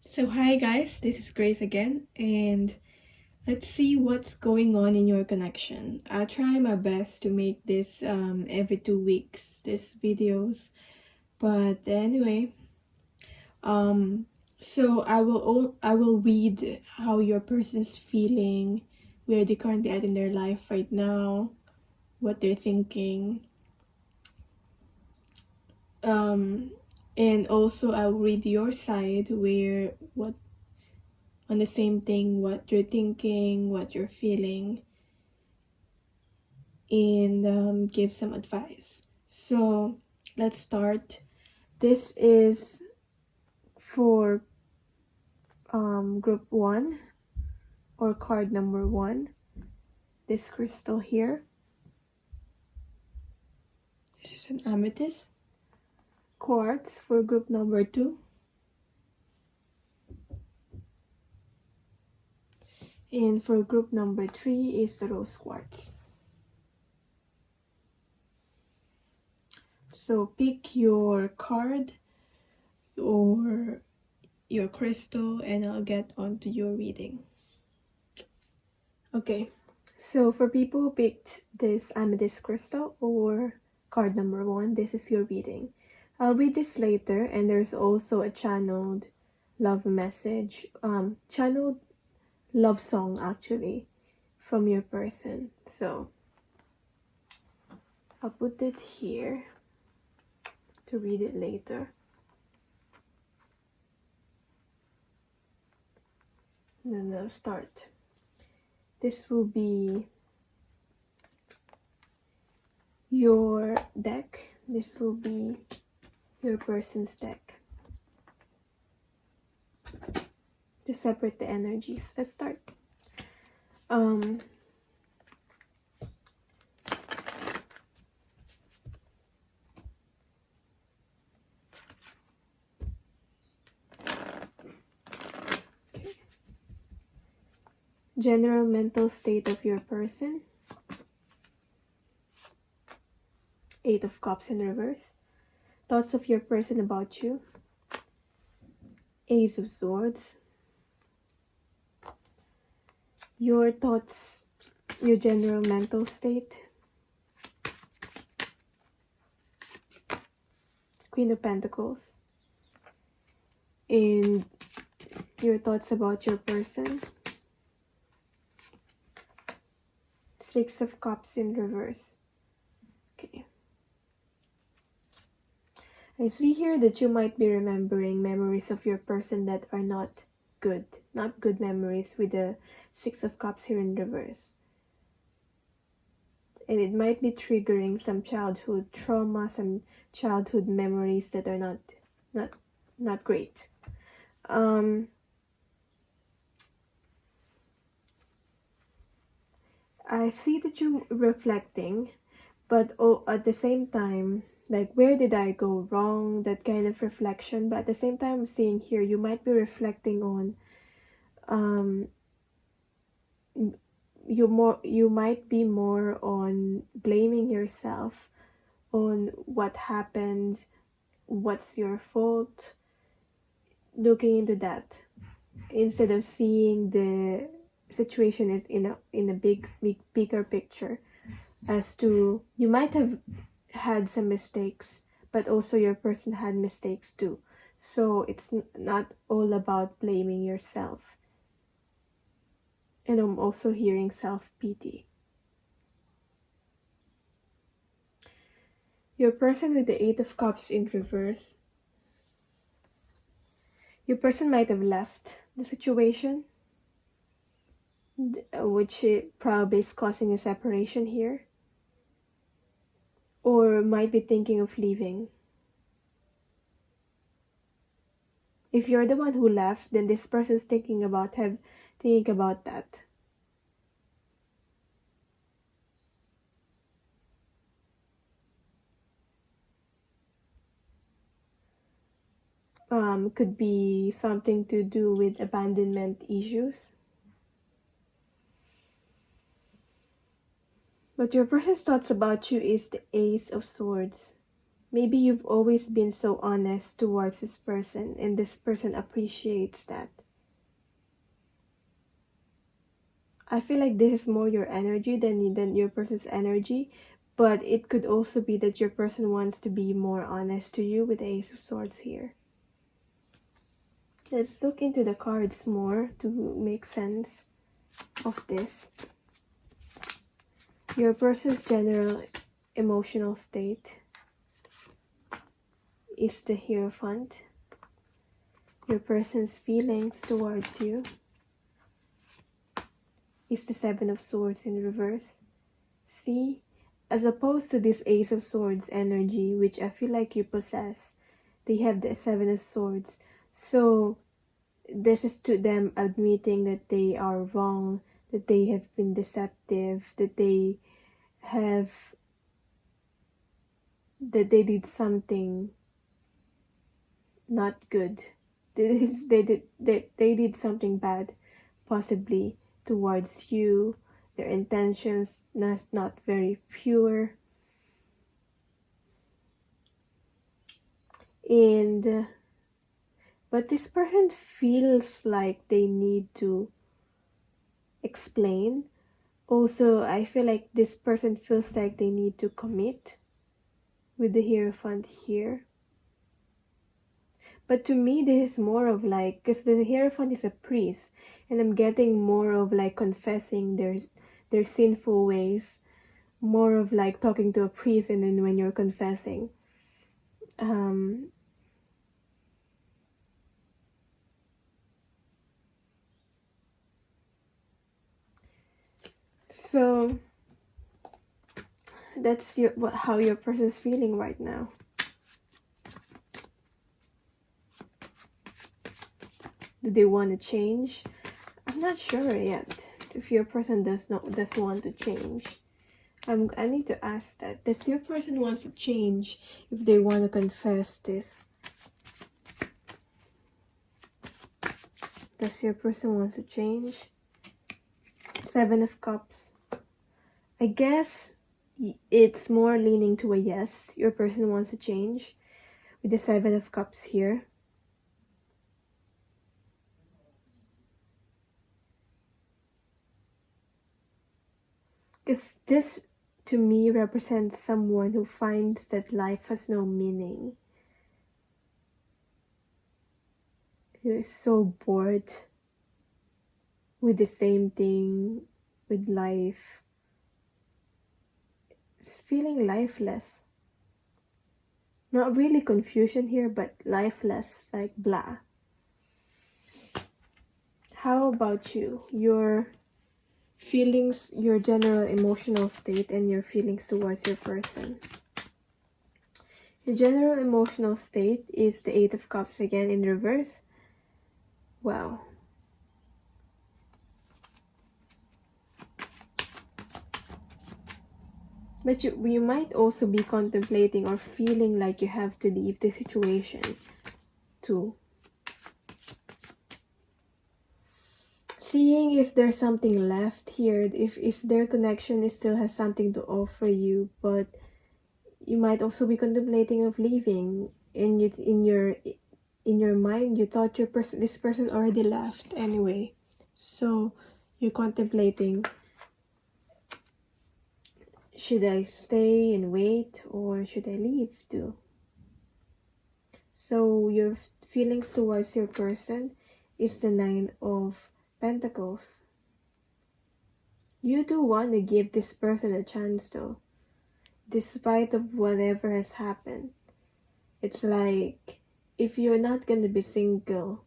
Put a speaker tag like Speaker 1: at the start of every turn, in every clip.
Speaker 1: So hi guys, this is Grace again, and let's see what's going on in your connection. I'll try my best to make this every 2 weeks, these videos. But anyway, um, so I will read how your person's feeling, where they currently at in their life right now, what they're thinking. And also I'll read your side where what on the same thing, what you're thinking, what you're feeling, and give some advice. So let's start. This is for group 1 or card number 1. This crystal here. This is an amethyst. Quartz for group number 2. And for group number 3 is the rose quartz. So pick your card or your crystal and I'll get on to your reading. Okay, so for people who picked this amethyst crystal or card number 1, this is your reading. I'll read this later, and there's also a channeled love message, channeled love song actually from your person. So I'll put it here to read it later. And then I'll start. This will be your deck. This will be your person's deck. To separate the energies. Let's start. General mental state of your person. 8 of Cups in reverse. Thoughts of your person about you. Ace of Swords. Your thoughts, your general mental state. Queen of Pentacles. And your thoughts about your person. 6 of Cups in reverse. Okay. I see here that you might be remembering memories of your person that are not good memories with the 6 of Cups here in reverse. And it might be triggering some childhood trauma, some childhood memories that are not great. I see that you're reflecting, but at the same time, like, where did I go wrong? That kind of reflection. But at the same time, I'm seeing here, you might be reflecting on, you might be more on blaming yourself on what happened, what's your fault, looking into that instead of seeing the situation is in a bigger picture, as to you might have had some mistakes, but also your person had mistakes too. So it's not all about blaming yourself. And I'm also hearing self-pity. Your person with the 8 of Cups in reverse, your person might have left the situation, which probably is causing a separation here, or might be thinking of leaving. If you're the one who left, then this person's thinking about that. Could be something to do with abandonment issues. But your person's thoughts about you is the Ace of Swords, Maybe you've always been so honest towards this person, and this person appreciates that. I feel like this is more your energy than your person's energy, but it could also be that your person wants to be more honest to you with the Ace of Swords here. Let's look into the cards more to make sense of this. Your person's general emotional state is the Hierophant. Your person's feelings towards you is the Seven of Swords in reverse. See, as opposed to this Ace of Swords energy, which I feel like you possess, they have the Seven of Swords. So this is to them admitting that they are wrong, that they have been deceptive, that they did something not good. They did something bad, possibly towards you. Their intentions not very pure. But this person feels like they need to explain. Also, I feel like this person feels like they need to commit with the Hierophant here. But to me, this is more of like, because the Hierophant is a priest, and I'm getting more of like confessing their sinful ways, more of like talking to a priest, and then when you're confessing. So that's how your person's feeling right now. Do they want to change? I'm not sure yet if your person does want to change. I need to ask that. Does your person want to change if they want to confess this? Does your person want to change? Seven of Cups. I guess it's more leaning to a yes. Your person wants to change with the Seven of Cups here. Because this, to me, represents someone who finds that life has no meaning. You're so bored with the same thing, with life. It's feeling lifeless. Not really confusion here, but lifeless, like blah. How about you? Your feelings, your general emotional state, and your feelings towards your person. Your general emotional state is the Eight of Cups again in reverse. Wow. But you might also be contemplating or feeling like you have to leave the situation too. Seeing if there's something left here, if their connection still has something to offer you, but you might also be contemplating of leaving. And in your mind, you thought this person already left anyway. So you're contemplating, should I stay and wait or should I leave too? So your feelings towards your person is the Nine of Pentacles. You do want to give this person a chance though, despite of whatever has happened. It's like, if you're not going to be single,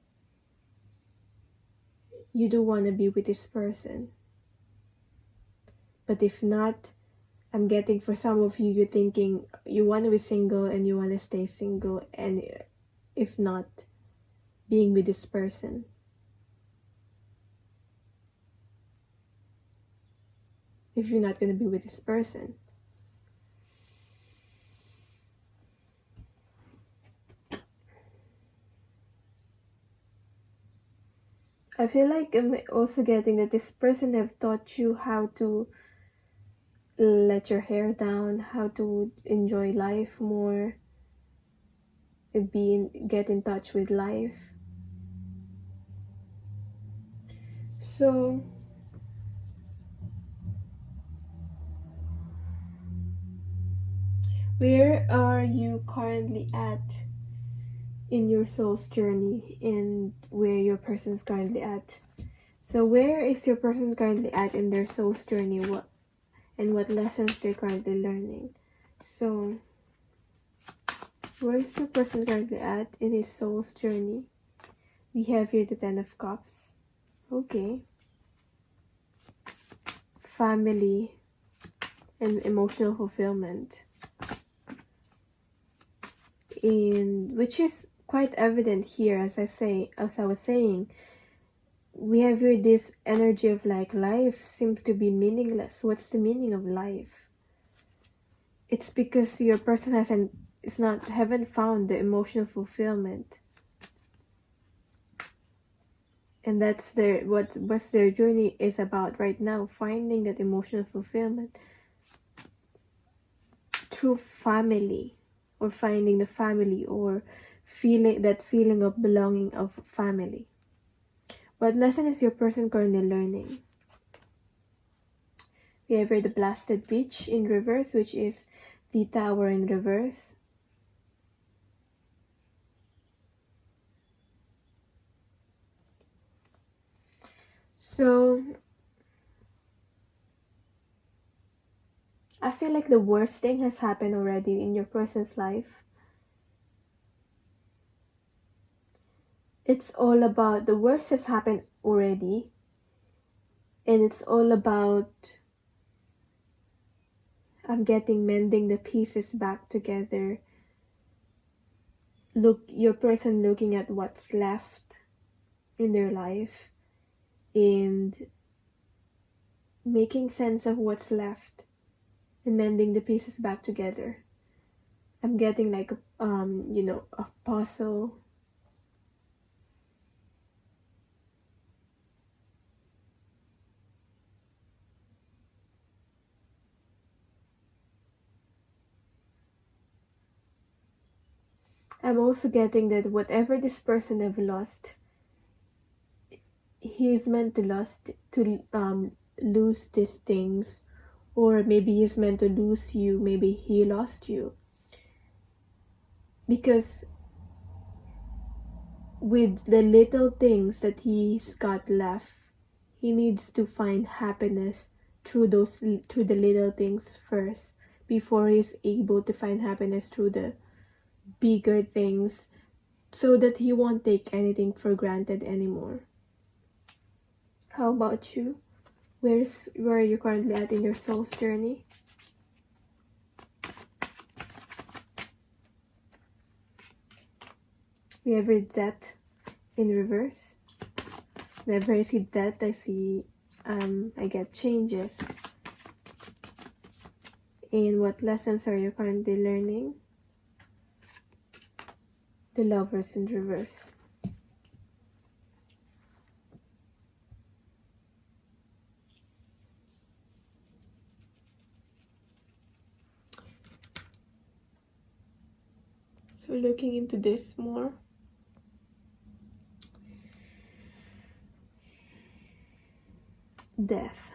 Speaker 1: you do want to be with this person. But if not, I'm getting for some of you, you're thinking you want to be single and you want to stay single, and if not, being with this person. If you're not going to be with this person. I feel like I'm also getting that this person have taught you how to let your hair down, how to enjoy life more, get in touch with life. So where are you currently at in your soul's journey, and where your person's currently at? So where is your person currently at in their soul's journey? What lessons they're currently learning? So where is the person currently at in his soul's journey? We have here the Ten of Cups. Okay. Family and emotional fulfillment. In which is quite evident here, as I was saying, we have here this energy of like life seems to be meaningless. What's the meaning of life? It's because your person haven't found the emotional fulfillment, and that's what their journey is about right now, finding that emotional fulfillment through family, or finding the family, or feeling of belonging of family. What lesson is your person currently learning? We have here the Blasted Beach in reverse, which is the Tower in reverse. So I feel like the worst thing has happened already in your person's life. It's all about the worst has happened already, and it's all about mending the pieces back together. Your person looking at what's left in their life and making sense of what's left and mending the pieces back together. I'm getting like a puzzle. I'm also getting that whatever this person have lost, he's meant to lose these things, or maybe he's meant to lose you. Maybe he lost you, because with the little things that he's got left, he needs to find happiness through the little things first, before he's able to find happiness through the bigger things, so that he won't take anything for granted anymore. How about you? Where are you currently at in your soul's journey? We have read that in reverse. Whenever I see that, I get changes. And what lessons are you currently learning? The Lovers in reverse. So looking into this more. Death.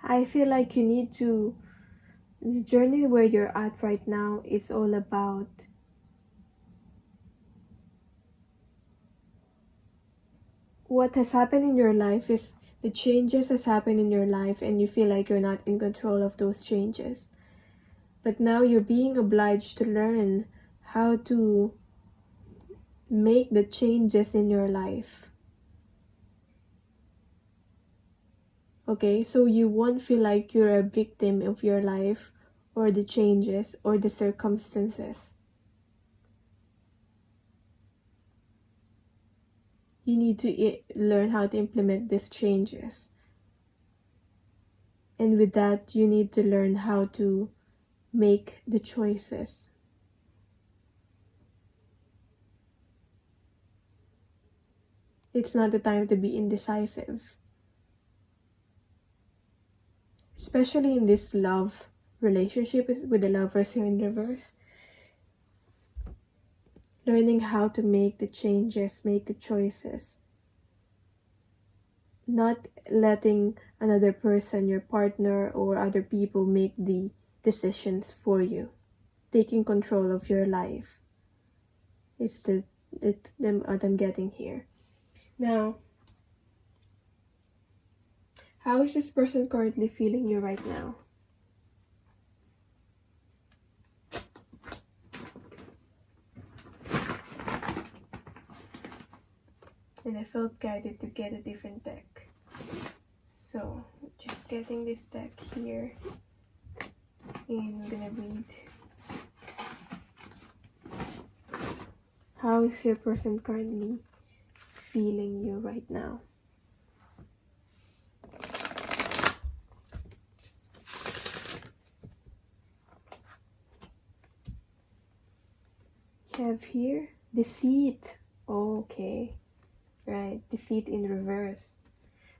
Speaker 1: I feel like the journey where you're at right now is all about what has happened in your life, is the changes has happened in your life, and you feel like you're not in control of those changes. But now you're being obliged to learn how to make the changes in your life. Okay, so you won't feel like you're a victim of your life, or the changes, or the circumstances. You need to learn how to implement these changes. And with that, you need to learn how to make the choices. It's not the time to be indecisive. especially in this love relationship with the lovers here in reverse. Learning how to make the changes, make the choices. Not letting another person, your partner or other people, make the decisions for you. Taking control of your life. It's what I'm getting here. Now, how is this person currently feeling you right now? And I felt guided to get a different deck. So, just getting this deck here. And I'm gonna read. How is your person currently feeling you right now? You have here deceit. Okay. Right, deceit in reverse.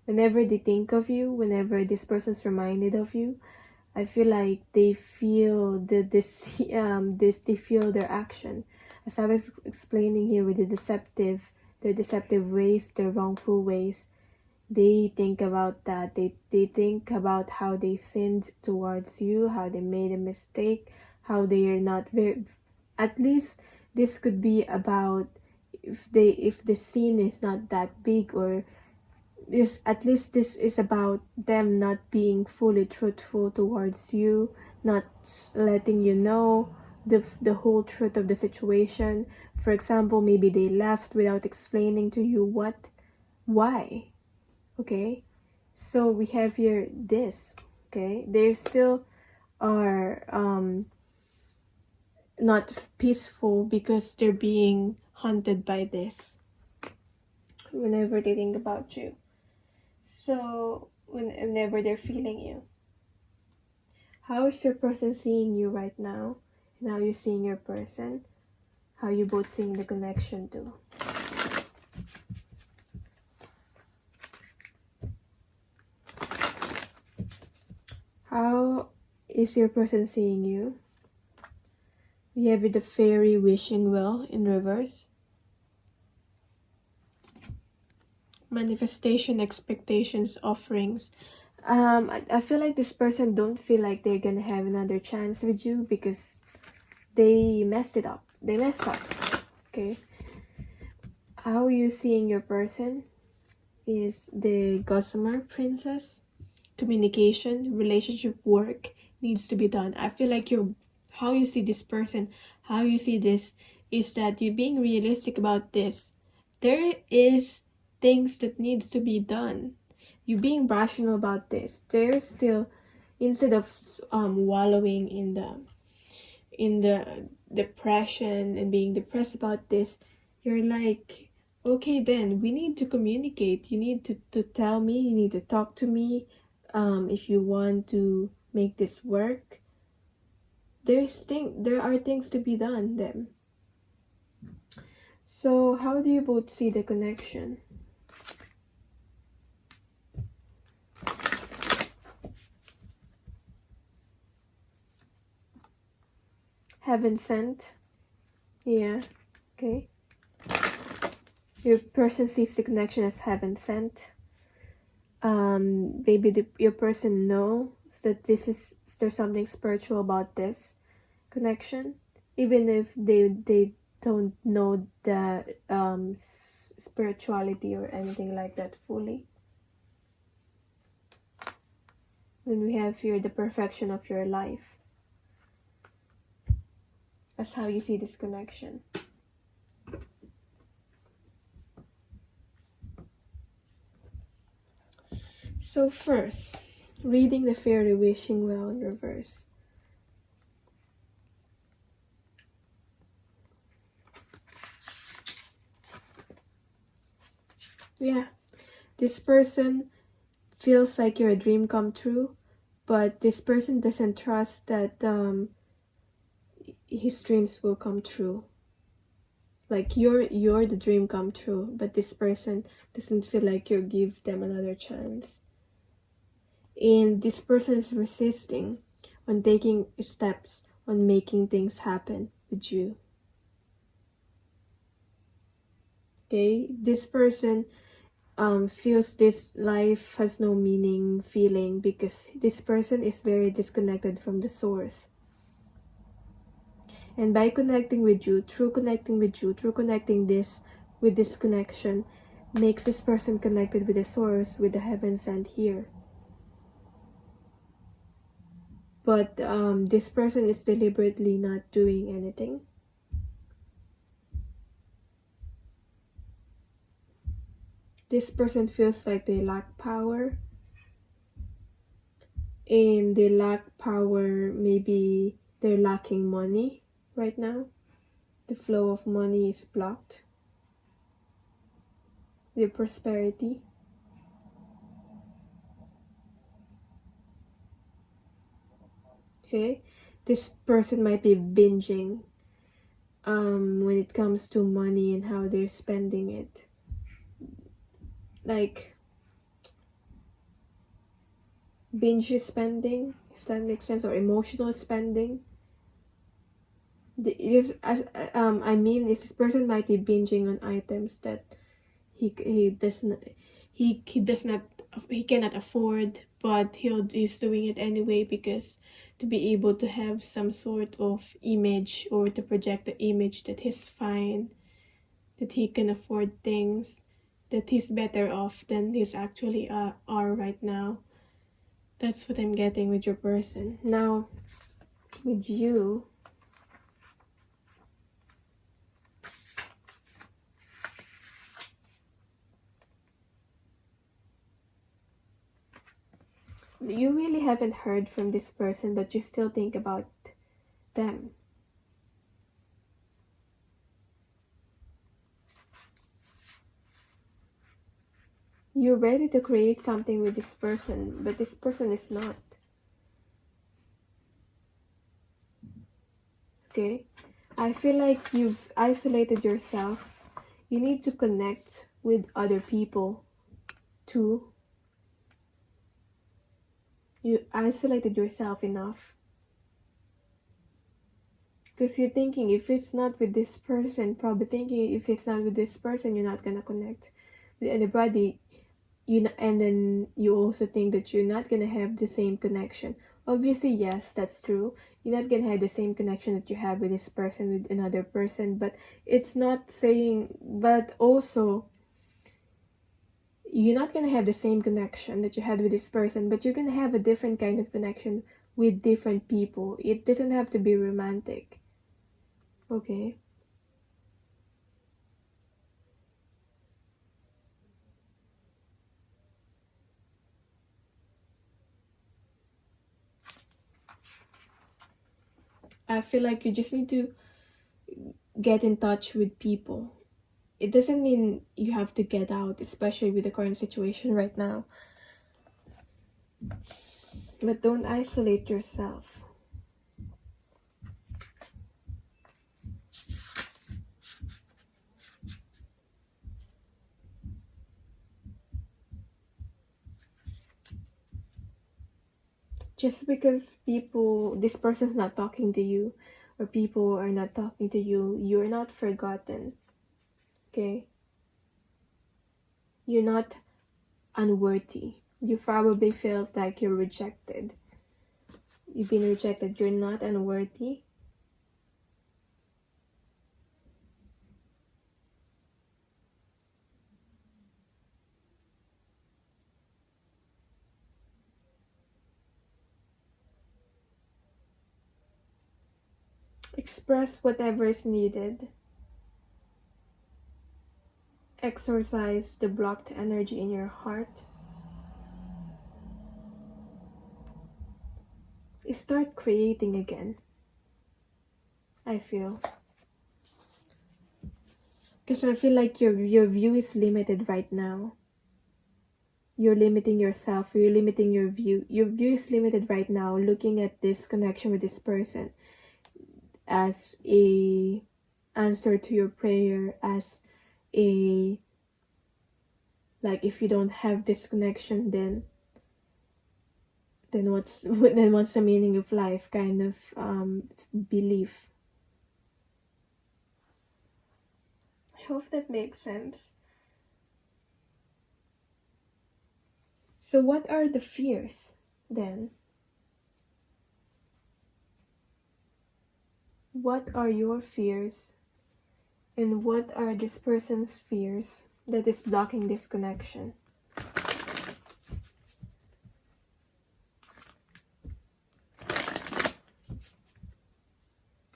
Speaker 1: Whenever they think of you, whenever this person's reminded of you, I feel like they feel they feel their action. As I was explaining here with their deceptive ways, their wrongful ways, they think about that. They think about how they sinned towards you, how they made a mistake, how they are not very. At least this could be about if the sin is not that big, or is at least this is about them not being fully truthful towards you, not letting you know the whole truth of the situation. For example, maybe they left without explaining to you why. Okay, so we have here this. Okay, they still are not peaceful because they're being haunted by this whenever they think about you. So whenever they're feeling you, how is your person seeing you right now, and how you seeing your person, how you both seeing the connection too? How is your person seeing you? We have the fairy wishing well in reverse. Manifestation, expectations, offerings. I feel like this person don't feel like they're gonna have another chance with you because they messed it up. They messed up. Okay. How are you seeing your person is the Gossamer Princess. Communication, relationship, work needs to be done. I feel like how you see this person, how you see this is that you're being realistic about this. There is things that needs to be done. You're being rational about this. There's still, instead of wallowing in the depression and being depressed about this, you're like, okay, then we need to communicate. You need to tell me, you need to talk to me. If you want to make this work, there are things to be done then. So how do you both see the connection? Heaven sent. Yeah. Okay. Your person sees the connection as heaven sent. Maybe your person knows that there's something spiritual about this connection, even if they don't know the spirituality or anything like that fully. Then we have here the perfection of your life. That's how you see this connection. So first, reading the fairy wishing well in reverse. Yeah, this person feels like you're a dream come true, but this person doesn't trust that his dreams will come true. Like you're the dream come true, but this person doesn't feel like you'll give them another chance. And this person is resisting on taking steps on making things happen with you. Okay, this person feels this life has no meaning feeling, because this person is very disconnected from the source. And by connecting with you, through connecting this with this connection, makes this person connected with the source, with the heaven sent here. But this person is deliberately not doing anything. This person feels like they lack power. And they lack power, maybe they're lacking money right now. The flow of money is blocked. Their prosperity. Okay? This person might be binging when it comes to money and how they're spending it. Like binge spending, if that makes sense, or emotional spending. This person might be binging on items that he cannot afford, but he's doing it anyway, because to be able to have some sort of image, or to project the image that he's fine, that he can afford things, that he's better off than he's actually are right now. That's what I'm getting with your person. Now, with you, you really haven't heard from this person, but you still think about them. You're ready to create something with this person, but this person is not. Okay? I feel like you've isolated yourself. You need to connect with other people too. You isolated yourself enough. Because you're thinking, if it's not with this person, probably thinking if it's not with this person, you're not gonna connect with anybody. And then you also think that you're not gonna have the same connection. Obviously, yes, that's true. You're not gonna have the same connection that you have with this person, with another person, but it's not saying, but also, you're not gonna have the same connection that you had with this person, but you're gonna have a different kind of connection with different people. It doesn't have to be romantic. Okay? I feel like you just need to get in touch with people. It doesn't mean you have to get out, especially with the current situation right now. But don't isolate yourself. Just because this person's not talking to you, or people are not talking to you, you're not forgotten. Okay? You're not unworthy. You probably felt like you're rejected. You've been rejected. You're not unworthy. Express whatever is needed. Exorcise the blocked energy in your heart. Start creating again. I feel. Because I feel like your view is limited right now. You're limiting yourself. You're limiting your view. Your view is limited right now, looking at this connection with this person as a answer to your prayer, as a, like, if you don't have this connection, then then what's the meaning of life kind of belief. I hope that makes sense. So what are the fears then? What are your fears? And what are this person's fears that is blocking this connection?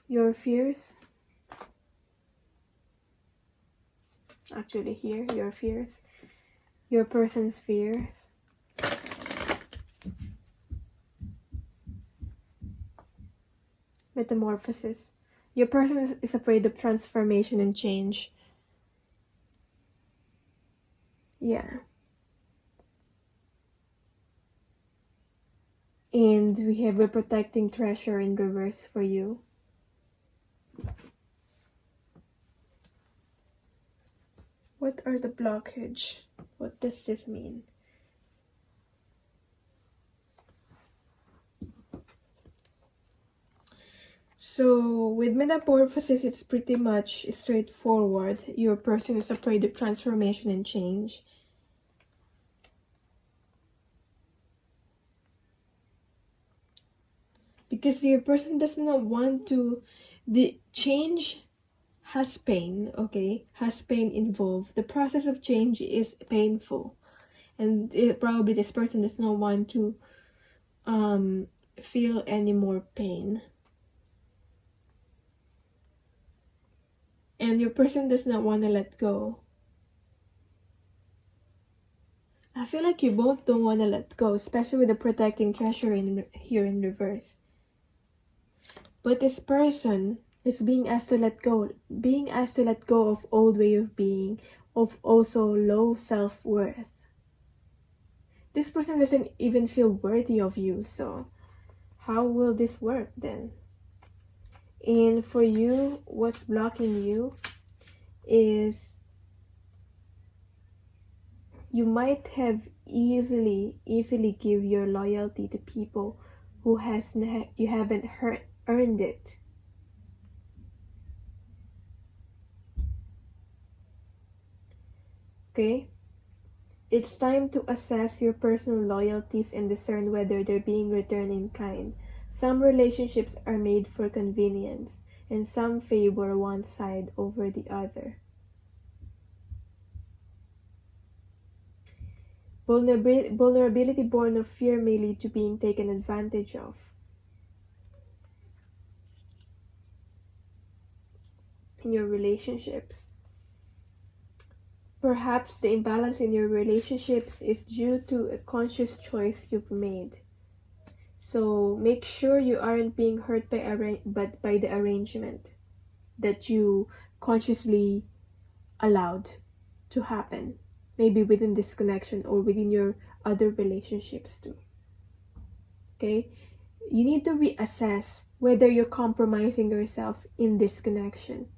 Speaker 1: Your fears. Actually here, your fears. Your person's fears. Metamorphosis. Your person is afraid of transformation and change. Yeah. And we have a protecting treasure in reverse for you. What are the blockage? What does this mean? So with metamorphosis, it's pretty much straightforward. Your person is afraid of transformation and change. Because your person does not want to... The change has pain, okay? Has pain involved. The process of change is painful. And probably this person does not want to feel any more pain. And your person does not want to let go. I feel like you both don't want to let go, especially with the protecting treasure here in reverse. But this person is being asked to let go of old way of being, of also low self-worth. This person doesn't even feel worthy of you, so how will this work then? And for you, what's blocking you is you might have easily give your loyalty to people who you haven't earned it. Okay? It's time to assess your personal loyalties and discern whether they're being returned in kind. Some relationships are made for convenience, and some favor one side over the other. Vulnerability born of fear may lead to being taken advantage of. In your relationships. Perhaps the imbalance in your relationships is due to a conscious choice you've made. So make sure you aren't being hurt by the arrangement that you consciously allowed to happen. Maybe within this connection or within your other relationships too. Okay? You need to reassess whether you're compromising yourself in this connection.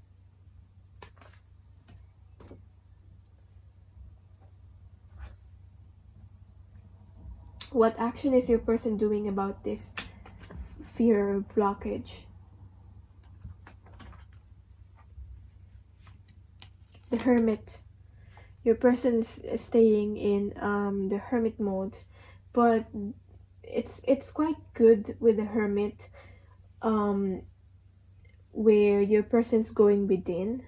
Speaker 1: What action is your person doing about this fear or blockage? The Hermit. Your person's staying in the Hermit mode, but it's quite good with the Hermit, where your person's going within.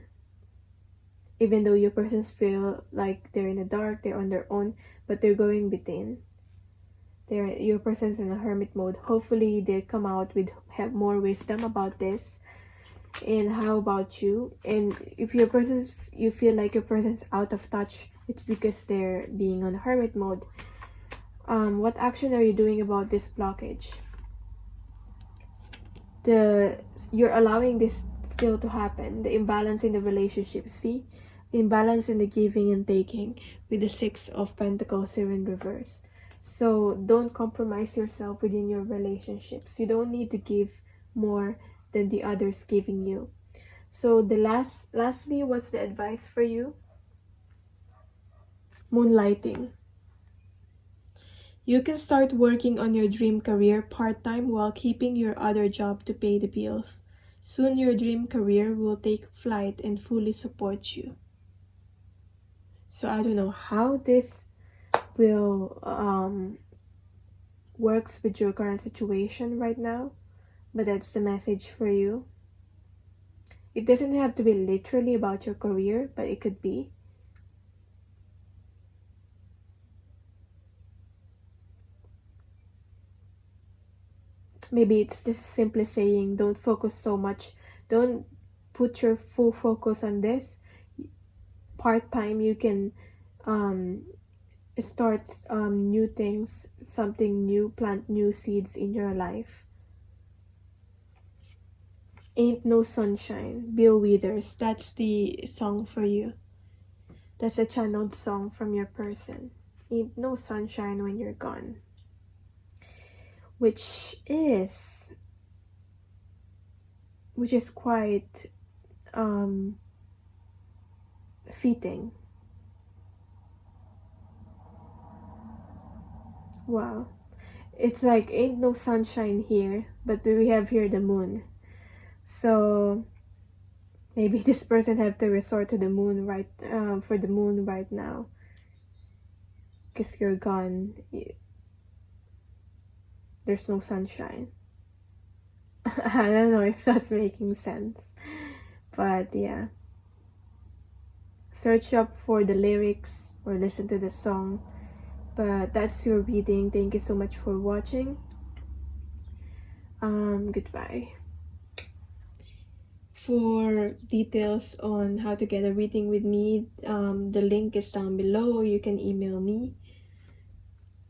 Speaker 1: Even though your persons feel like they're in the dark, they're on their own, but they're going within. Your person's in a hermit mode. Hopefully they come out have more wisdom about this. And how about you? And if you feel like your person's out of touch, it's because they're being on hermit mode. What action are you doing about this blockage? You're allowing this still to happen. The imbalance in the relationship. See? Imbalance in the giving and taking with the 6 of Pentacles here in reverse. So don't compromise yourself within your relationships. You don't need to give more than the others giving you. So lastly, what's the advice for you? Moonlighting. You can start working on your dream career part-time while keeping your other job to pay the bills. Soon your dream career will take flight and fully support you. So I don't know how this will works with your current situation right now, but that's the message for you. It doesn't have to be literally about your career, but it could be. Maybe it's just simply saying, don't focus so much, don't put your full focus on this. Part-time you can start new things, something new, plant new seeds in your life. Ain't No Sunshine, Bill Withers. That's the song for you. That's a channeled song from your person. Ain't no sunshine when you're gone. Which is quite fitting. Wow. It's like ain't no sunshine here, but we have here the moon. So maybe this person have to resort to the moon for the moon right now, because you're gone. There's no sunshine. I don't know if that's making sense, but yeah. Search up for the lyrics or listen to the song. But that's your reading. Thank you so much for watching. Goodbye. For details on how to get a reading with me, the link is down below. You can email me.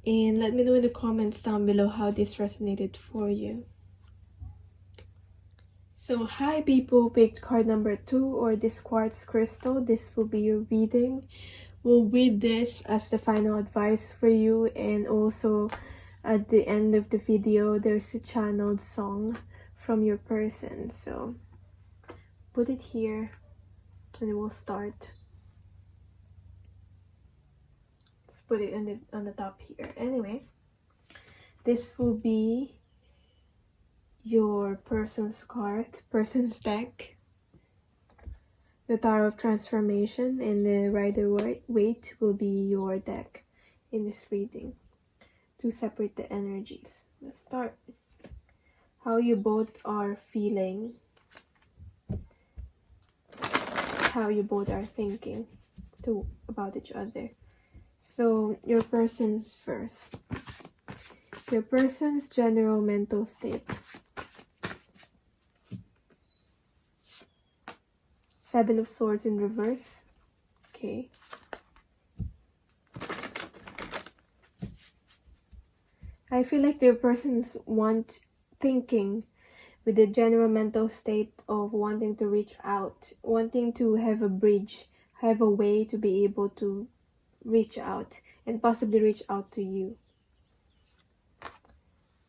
Speaker 1: And let me know in the comments down below how this resonated for you. So, hi people, picked card number 2 or this quartz crystal. This will be your reading. We'll read this as the final advice for you, and also at the end of the video there's a channeled song from your person. So put it here and we'll start. Let's put it on the top here. Anyway, this will be your person's person's deck, the Tower of Transformation, and the Rider-Waite will be your deck in this reading to separate the energies. Let's start. How you both are feeling, how you both are thinking about each other. So your person's first. Your person's general mental state. 7 of Swords in reverse. Okay. I feel like your person's thinking with the general mental state of wanting to reach out, wanting to have a bridge, have a way to be able to reach out and possibly reach out to you.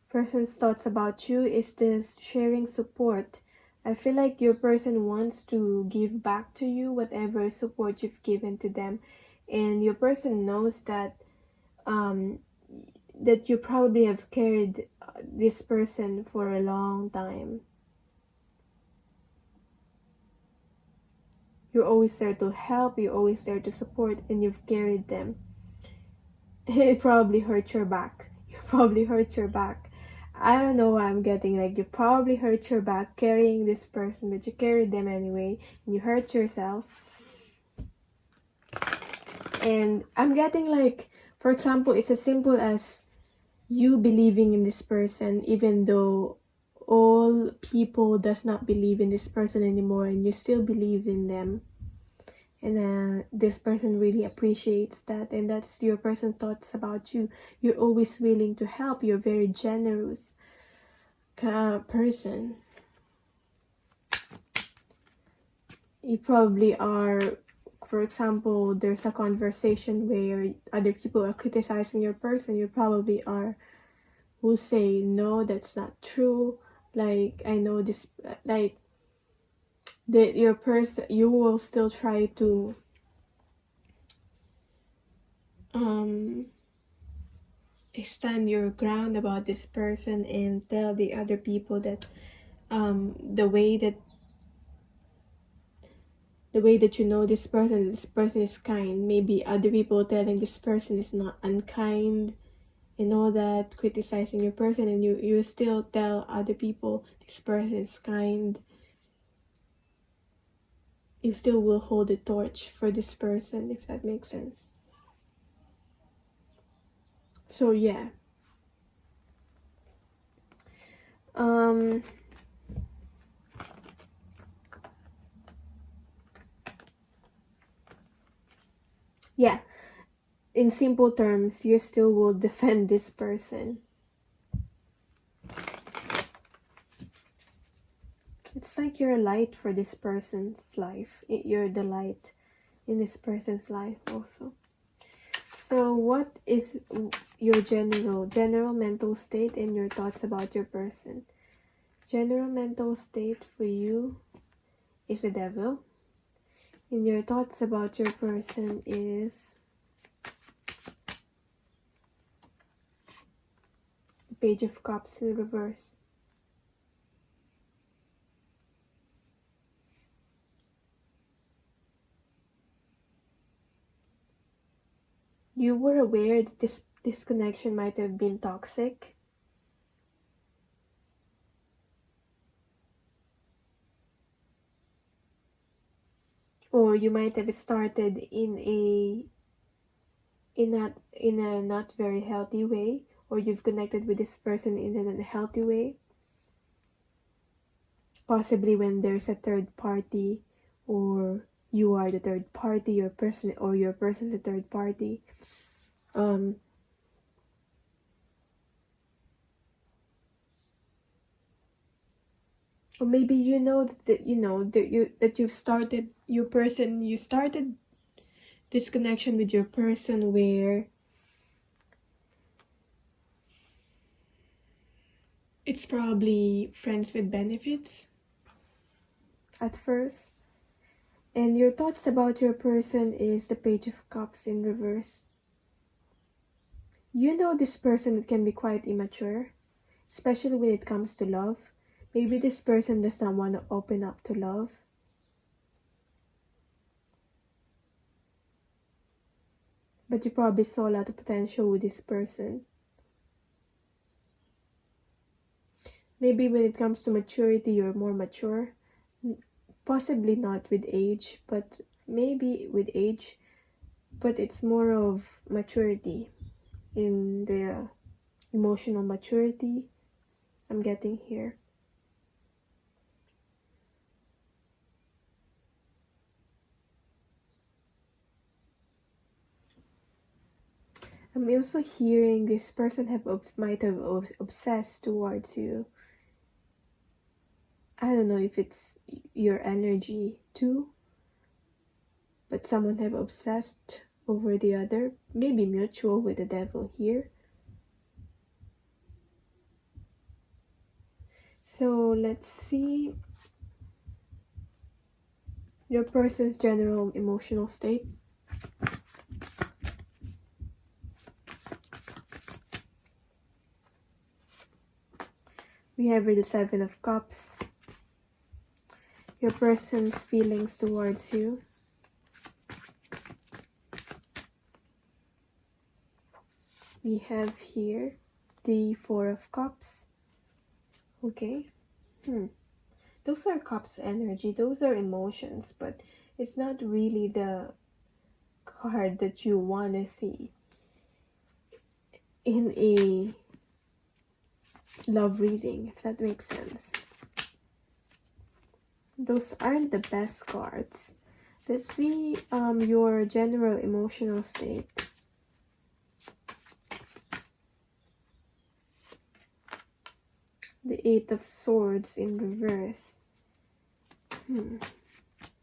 Speaker 1: Person's thoughts about you is this sharing support. I feel like your person wants to give back to you whatever support you've given to them, and your person knows that that you probably have carried this person for a long time. You're always there to help, you're always there to support, and you've carried them. It probably hurt your back. You probably hurt your back. I don't know why I'm getting like you probably hurt your back carrying this person, but you carried them anyway, and you hurt yourself. And I'm getting like, for example, it's as simple as you believing in this person, even though all people does not believe in this person anymore, and you still believe in them. And this person really appreciates that, and that's your person thoughts about you. You're always willing to help. You're very generous person. You probably are, for example, there's a conversation where other people are criticizing your person. You probably will say, no, that's not true. Like, I know this, like, that your person, you will still try to stand your ground about this person and tell the other people that the way that you know this person is kind. Maybe other people telling this person is not unkind and all that, criticizing your person, and you still tell other people this person is kind. You still will hold the torch for this person, if that makes sense. So yeah. Yeah, in simple terms, you still will defend this person. It's like you're a light for this person's life. You're the light in this person's life also. So what is your general mental state and your thoughts about your person? General mental state for you is the devil. And your thoughts about your person is the Page of Cups in reverse. You were aware that this connection might have been toxic. Or you might have started in a not very healthy way, or you've connected with this person in an unhealthy way. Possibly when there's a third party, or you are the third party, your person's the third party. Or maybe you started this connection with your person where it's probably friends with benefits at first. And your thoughts about your person is the Page of Cups in reverse. You know this person that can be quite immature, especially when it comes to love. Maybe this person does not want to open up to love. But you probably saw a lot of potential with this person. Maybe when it comes to maturity, you're more mature. Possibly not with age, but maybe with age. But it's more of maturity in the emotional maturity I'm getting here. I'm also hearing this person might have obsessed towards you. I don't know if it's your energy too, but someone have obsessed over the other. Maybe mutual with the devil here. So let's see your person's general emotional state. We have the Seven of Cups. Your person's feelings towards you. We have here the Four of Cups. Okay. Those are cups energy. Those are emotions, but it's not really the card that you want to see in a love reading, if that makes sense. Those aren't the best cards. Let's see your general emotional state. The Eight of Swords in reverse.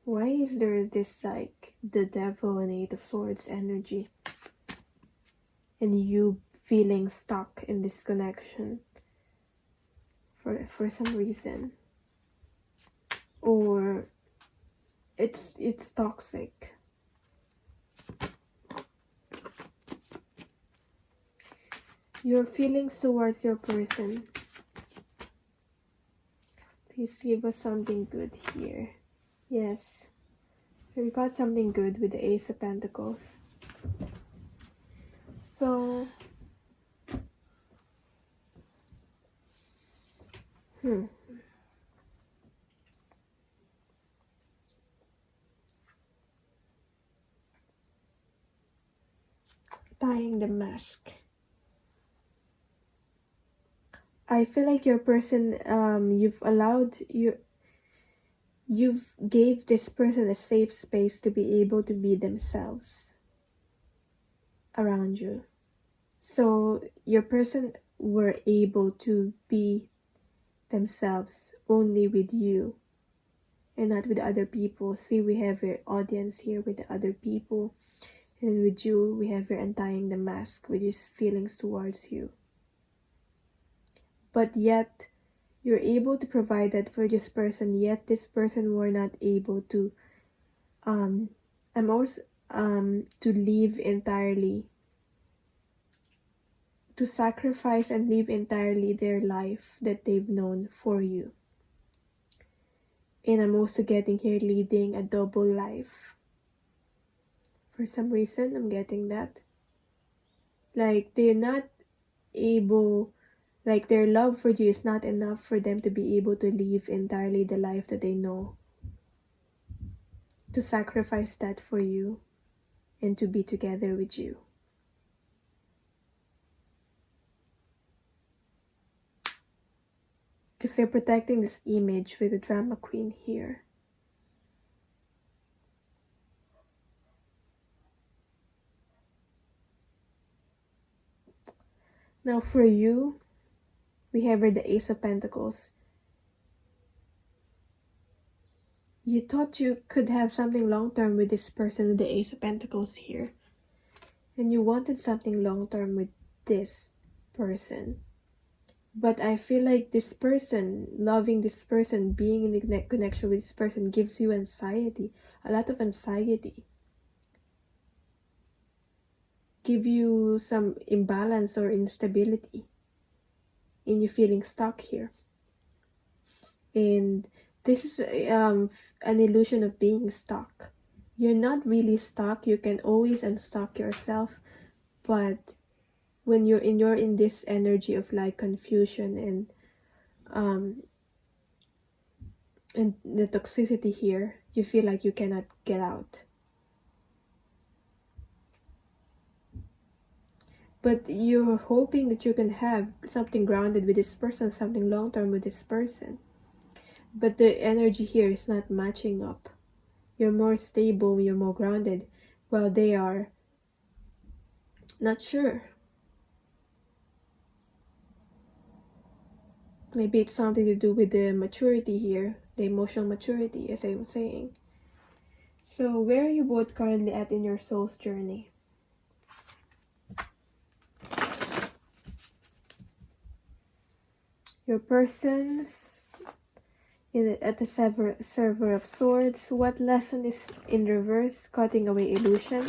Speaker 1: Why is there this like the Devil and Eight of Swords energy? And you feeling stuck in this connection for some reason. Or it's toxic. Your feelings towards your person. Please give us something good here. Yes. So we got something good with the Ace of Pentacles. So, tying the mask. I feel like your person, you've gave this person a safe space to be able to be themselves around you. So your person were able to be themselves only with you and not with other people. See, we have your audience here with the other people, and with you we have your untying the mask, which is feelings towards you. But yet you're able to provide that for this person, yet this person were not able to to live entirely, to sacrifice and live entirely their life that they've known for you. And I'm also getting here leading a double life. For some reason, I'm getting that. Like, they're not able, like, their love for you is not enough for them to be able to live entirely the life that they know. To sacrifice that for you and to be together with you. Because they're protecting this image with the drama queen here. Now for you, we have here the Ace of Pentacles. You thought you could have something long-term with this person with the Ace of Pentacles here. And you wanted something long-term with this person. But I feel like this person, loving this person, being in the connection with this person gives you anxiety. A lot of anxiety. Give you some imbalance or instability in you feeling stuck here. And this is an illusion of being stuck. You're not really stuck. You can always unstuck yourself. But when you're in this energy of like confusion and the toxicity here, you feel like you cannot get out. But you're hoping that you can have something grounded with this person, something long-term with this person. But the energy here is not matching up. You're more stable, you're more grounded, while they are not sure. Maybe it's something to do with the maturity here, the emotional maturity, as I'm saying. So where are you both currently at in your soul's journey? Your person's at the server of swords. What lesson is in reverse? Cutting away illusion.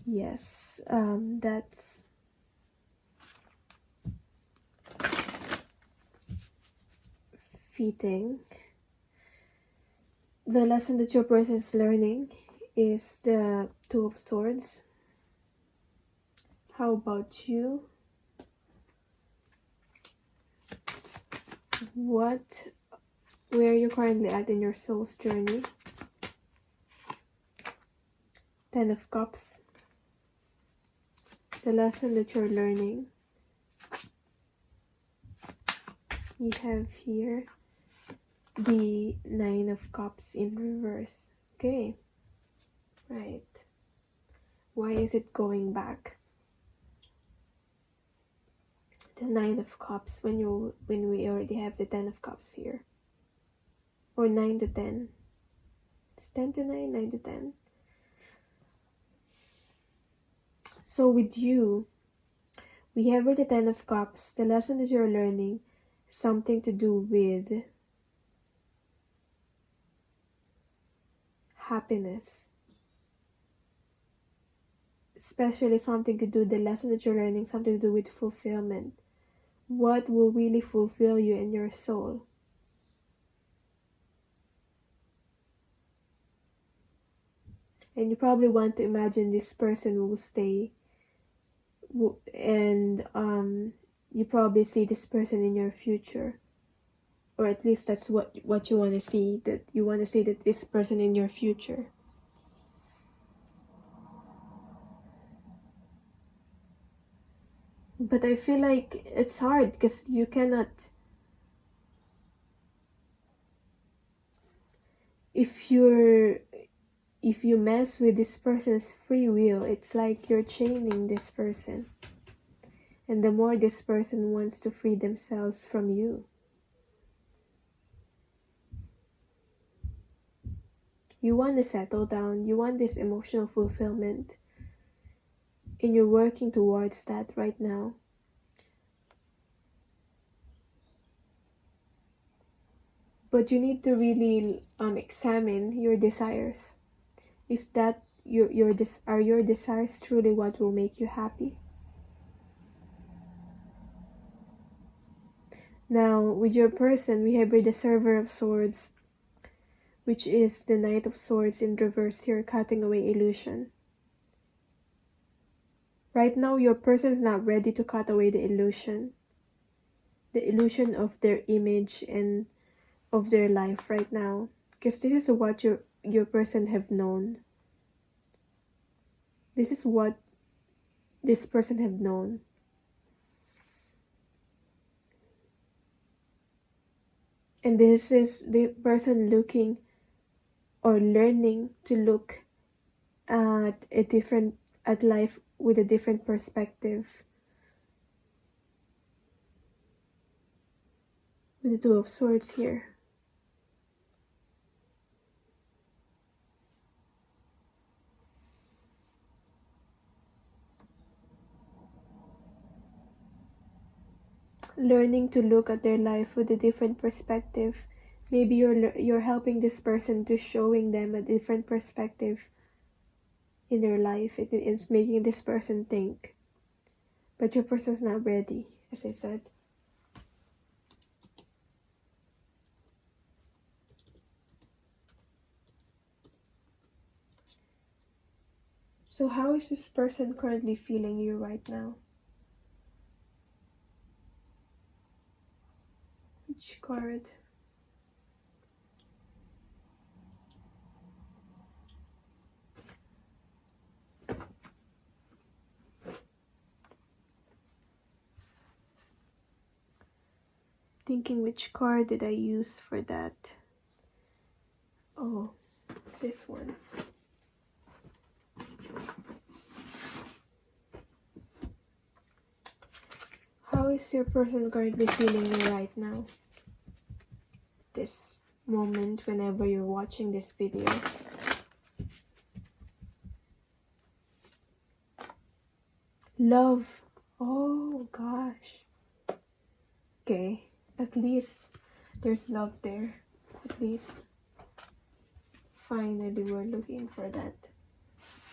Speaker 1: Yes, that's fitting. The lesson that your person is learning is the Two of Swords. How about you? Where are you currently at in your soul's journey? Ten of Cups. The lesson that you're learning. You have here the Nine of Cups in reverse. Okay. Right. Why is it going back? The Nine of Cups when we already have the Ten of Cups here. Or 9 to 10. It's 10 to 9, 9 to 10. So with you, we have the Ten of Cups. The lesson that you're learning is something to do with happiness. especially something to do, the lesson that you're learning, something to do with fulfillment. What will really fulfill you in your soul? And you probably want to imagine this person will stay, and you probably see this person in your future, or at least that's what you want to see, that you want to see that this person in your future. But I feel like it's hard because you cannot, if you mess with this person's free will, it's like you're chaining this person. And the more this person wants to free themselves from you, you want to settle down, you want this emotional fulfillment, and you're working towards that right now. But you need to really examine your desires. Is that are your desires truly what will make you happy? Now, with your person, we have here the Server of Swords, which is the Knight of Swords in reverse here, cutting away illusion. Right now, your person is not ready to cut away the illusion of their image and of their life right now, because this is what your person have known. This is what this person have known. And this is the person looking or learning to look at life with a different perspective. With the Two of Swords here. Learning to look at their life with a different perspective. Maybe you're helping this person to showing them a different perspective in their life. It's making this person think. But your person's not ready, as I said. So how is this person currently feeling you right now? Which card? Thinking which card did I use for that? Oh, this one. How is your person currently feeling you right now? This moment, whenever you're watching this video. Love. Oh gosh. Okay, at least there's love there. At least. Finally, we're looking for that.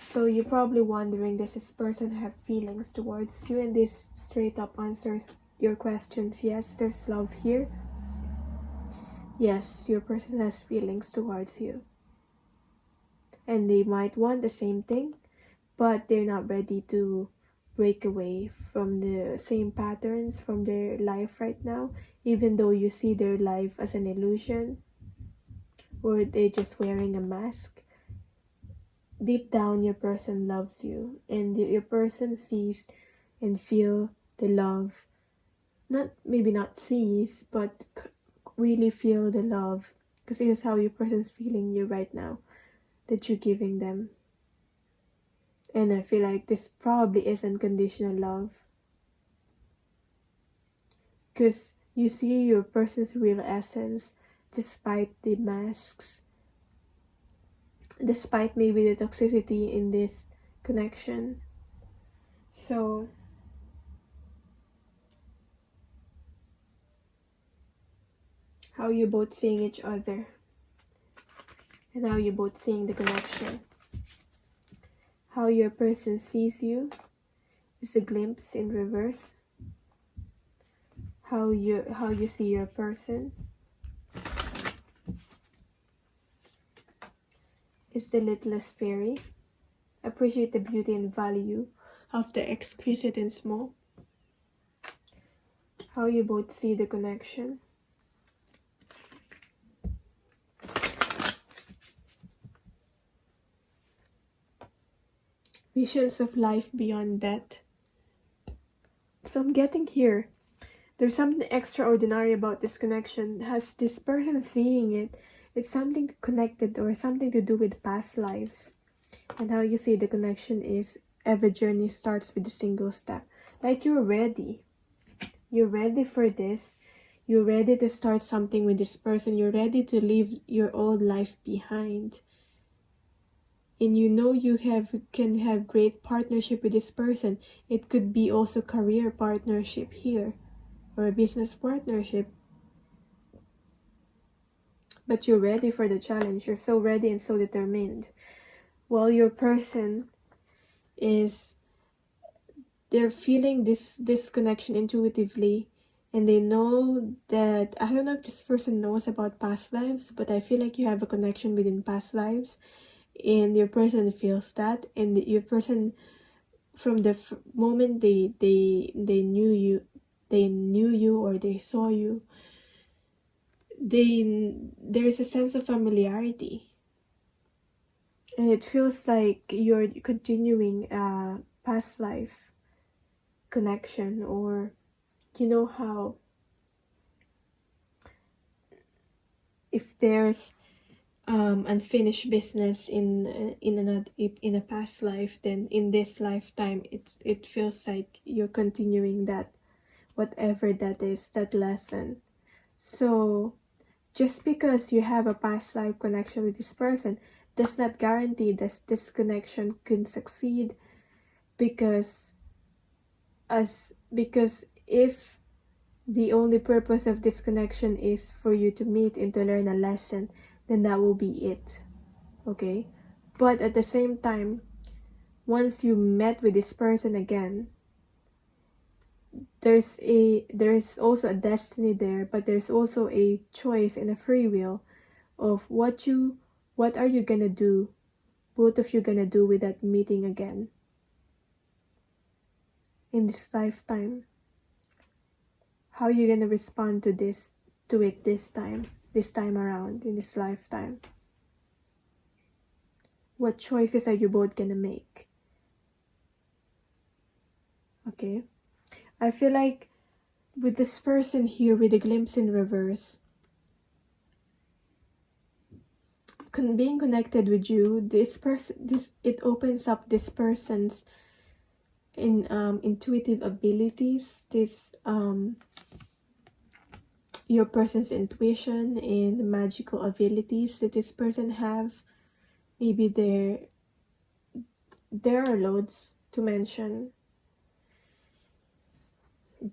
Speaker 1: So you're probably wondering, does this person have feelings towards you? And this straight up answers your questions. Yes, there's love here. Yes, your person has feelings towards you. And they might want the same thing, but they're not ready to break away from the same patterns from their life right now, even though you see their life as an illusion, or they're just wearing a mask. Deep down, your person loves you, and your person sees and feel the love. Maybe not sees, but really feel the love, because here's how your person's feeling you right now, that you're giving them. And I feel like this probably is unconditional love, because you see your person's real essence despite the masks, despite maybe the toxicity in this connection. So how you both seeing each other, and how you both seeing the connection. How your person sees you is a glimpse in reverse. How you see your person is the littlest fairy. Appreciate the beauty and value of the exquisite and small. How you both see the connection. Visions of life beyond death. So I'm getting here. There's something extraordinary about this connection. Has this person seeing it? It's something connected or something to do with past lives. And how you see the connection is every journey starts with a single step. Like you're ready. You're ready for this. You're ready to start something with this person. You're ready to leave your old life behind. And you know you can have great partnership with this person. It could be also career partnership here or a business partnership. But you're ready for the challenge. You're so ready and so determined. While your person is, they're feeling this connection intuitively, and they know that, I don't know if this person knows about past lives, but I feel like you have a connection within past lives, and your person feels that, and your person, from the moment they knew you or they saw you, there's a sense of familiarity, and it feels like you're continuing a past life connection. Or you know how if there's unfinished business in a past life, then in this lifetime it feels like you're continuing that, whatever that is, that lesson. So just because you have a past life connection with this person does not guarantee that this connection can succeed, because if the only purpose of this connection is for you to meet and to learn a lesson, then that will be it. Okay? But at the same time, once you met with this person again, there's also a destiny there, but there's also a choice and a free will of what are you gonna do, both of you gonna do with that meeting again in this lifetime. How are you gonna respond to it this time around in this lifetime? What choices are you both gonna make? Okay, I feel like with this person here with a glimpse in reverse, being connected with you, it opens up this person's intuitive abilities, your person's intuition and magical abilities that this person have. Maybe there are loads to mention,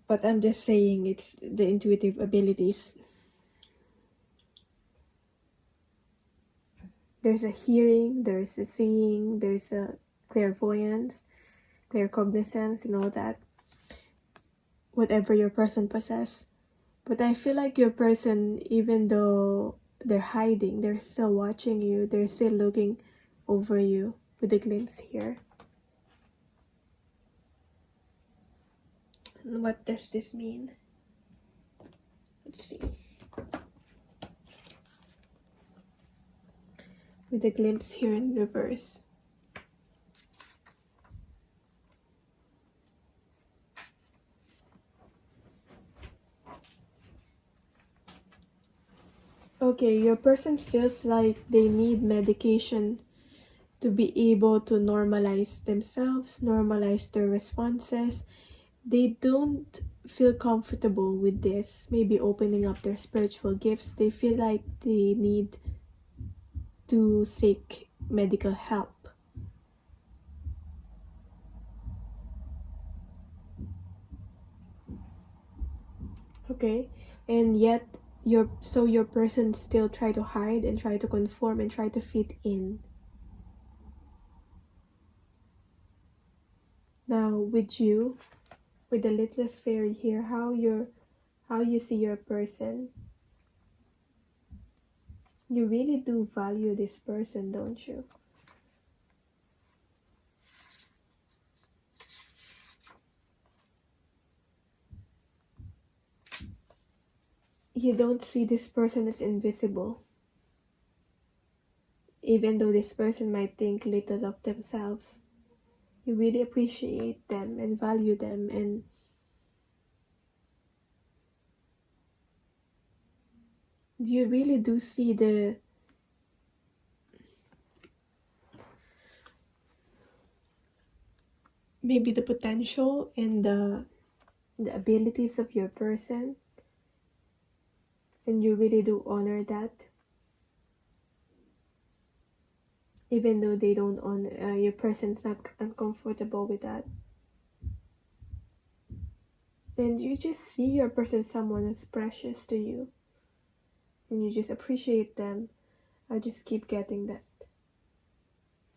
Speaker 1: but I'm just saying it's the intuitive abilities. There's a hearing, there's a seeing, there's a clairvoyance, claircognizance, and all that, whatever your person possesses. But I feel like your person, even though they're hiding, they're still watching you, they're still looking over you with a glimpse here. And what does this mean? Let's see. With a glimpse here in reverse. Okay, your person feels like they need medication to be able to normalize themselves, normalize their responses. They don't feel comfortable with this, maybe opening up their spiritual gifts. They feel like they need to seek medical help. Okay, and yet your person still try to hide and try to conform and try to fit in. Now with you, with the littlest fairy here, how you see your person. You really do value this person, don't you? You don't see this person as invisible. Even though this person might think little of themselves, you really appreciate them and value them, and you really do see maybe the potential and the abilities of your person, and you really do honor that. Even though they don't honor, your person's not uncomfortable with that. And you just see your person someone who's precious to you, and you just appreciate them. I just keep getting that.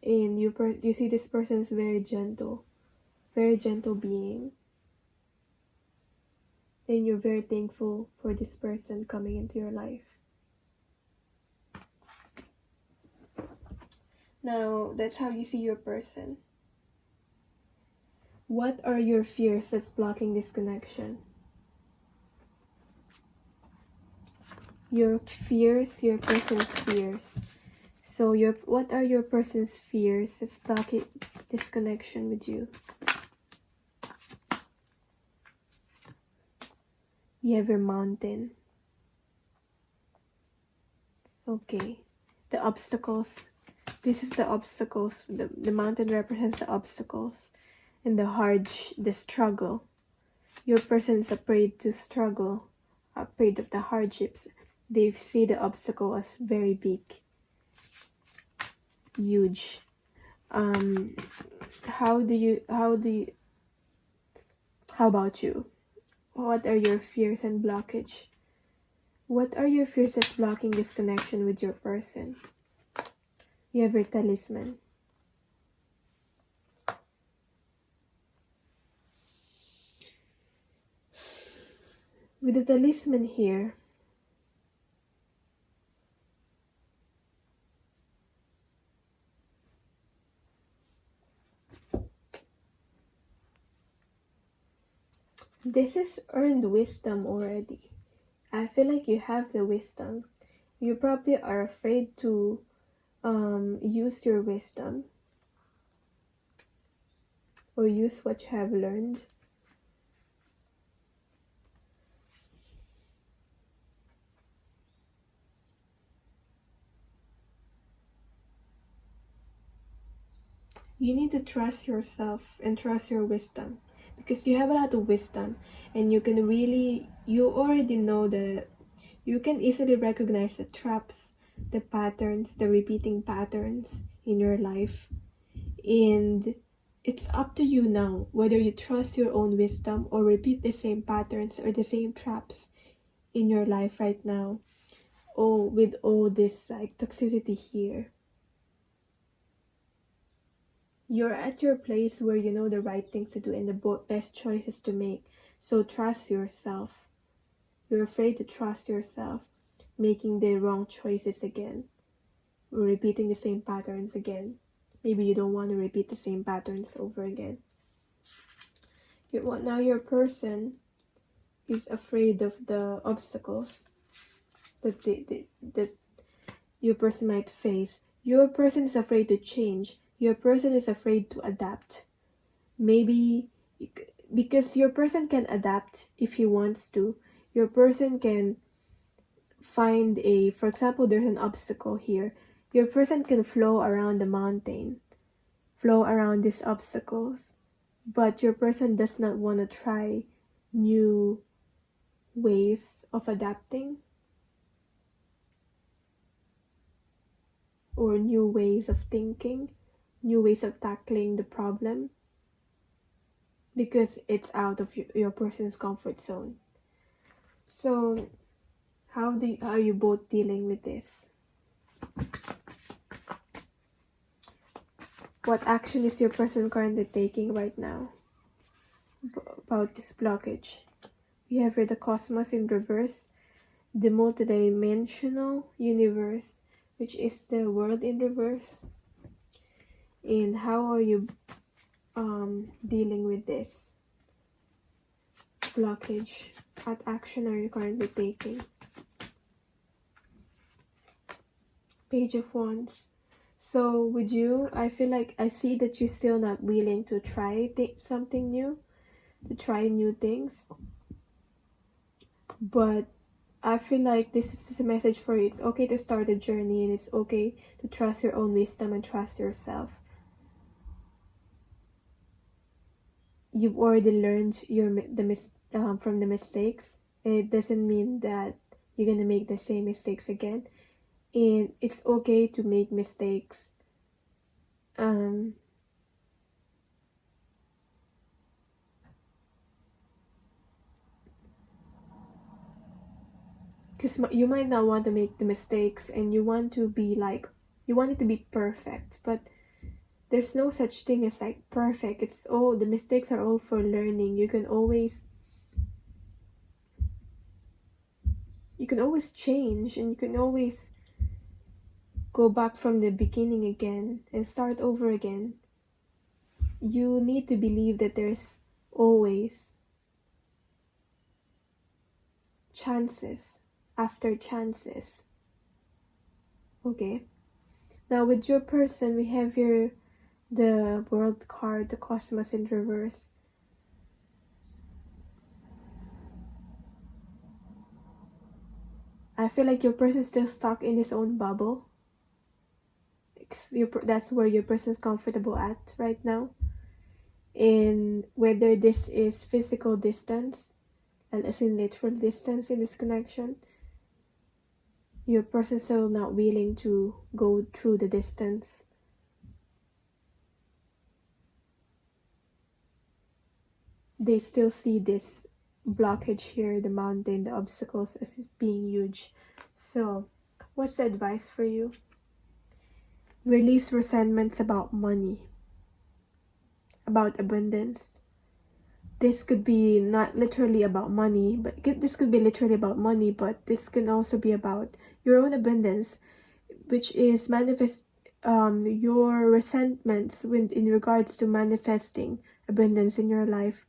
Speaker 1: And you see this person is very gentle being, and you're very thankful for this person coming into your life. Now, that's how you see your person. What are your fears that's blocking this connection? Your fears, your person's fears. So what are your person's fears that's blocking this connection with you? You have your mountain. Okay. The obstacles. This is the obstacles. The mountain represents the obstacles and the struggle. Your person is afraid to struggle, afraid of the hardships. They see the obstacle as very big, huge. How about you? What are your fears and blockage? What are your fears that's blocking this connection with your person? You have your talisman. With the talisman here, this is earned wisdom already. I feel like you have the wisdom. You probably are afraid to use your wisdom or use what you have learned. You need to trust yourself and trust your wisdom, because you have a lot of wisdom, and you already know you can easily recognize the traps, the patterns, the repeating patterns in your life. And it's up to you now whether you trust your own wisdom or repeat the same patterns or the same traps in your life right now. With all this like toxicity here. You're at your place where you know the right things to do and the best choices to make. So trust yourself. You're afraid to trust yourself, making the wrong choices again, or repeating the same patterns again. Maybe you don't want to repeat the same patterns over again. Now your person is afraid of the obstacles that your person might face. Your person is afraid to change. Your person is afraid to adapt. Maybe because your person can adapt if he wants to. Your person can find for example, there's an obstacle here. Your person can flow around the mountain, flow around these obstacles, but your person does not want to try new ways of adapting or new ways of thinking, new ways of tackling the problem, because it's out of your person's comfort zone. So how are you both dealing with this? What action is your person currently taking right now? about this blockage. We have here the cosmos in reverse, the multidimensional universe, which is the world in reverse. And how are you dealing with this blockage? What action are you currently taking? Page of Wands. So with you, I feel like I see that you're still not willing to try something new, to try new things. But I feel like this is a message for you. It's okay to start a journey, and it's okay to trust your own wisdom and trust yourself. You've already learned from the mistakes, and it doesn't mean that you're gonna make the same mistakes again. And it's okay to make mistakes. Because you might not want to make the mistakes, and you want it to be perfect, but there's no such thing as like perfect. It's all, the mistakes are all for learning. You can always change, and you can always go back from the beginning again and start over again. You need to believe that there's always chances after chances. Okay, now with your person, we have here the World card, the Cosmos in reverse. I feel like your person is still stuck in his own bubble. That's where your person is comfortable at right now. And whether this is physical distance, and as in literal distance in this connection, your person is still not willing to go through the distance. They still see this blockage here, the mountain, the obstacles, as being huge. So what's the advice for you? Release resentments about money, about abundance. This could be not literally about money, but this could be literally about money, but this can also be about your own abundance, which is your resentments in regards to manifesting abundance in your life,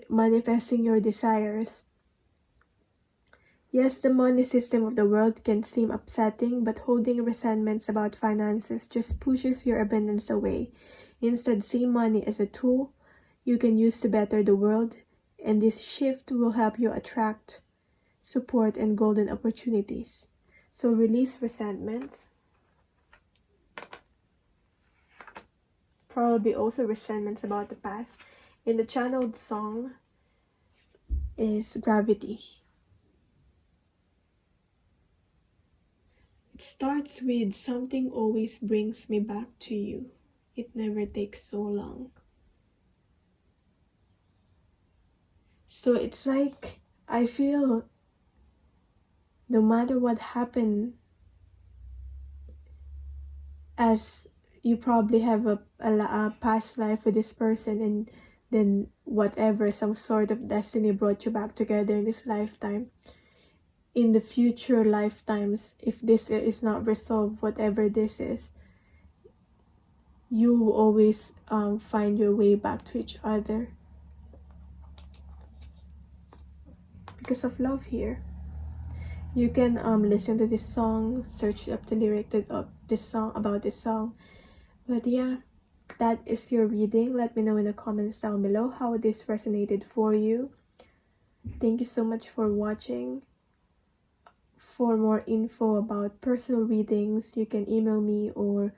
Speaker 1: manifesting your desires. Yes, the money system of the world can seem upsetting, but holding resentments about finances just pushes your abundance away. Instead, see money as a tool you can use to better the world, and this shift will help you attract support and golden opportunities. So release resentments. Probably also resentments about the past. And the channeled song is Gravity. It starts with, something always brings me back to you. It never takes so long. So it's like, I feel no matter what happened, as you probably have a past life with this person, and then whatever, some sort of destiny brought you back together in this lifetime. In the future lifetimes, if this is not resolved, whatever this is, you will always find your way back to each other because of love here. You can listen to this song, search up the lyric of this song, about this song. But yeah, that is your reading. Let me know in the comments down below how this resonated for you. Thank you so much for watching. For more info about personal readings, you can email me, or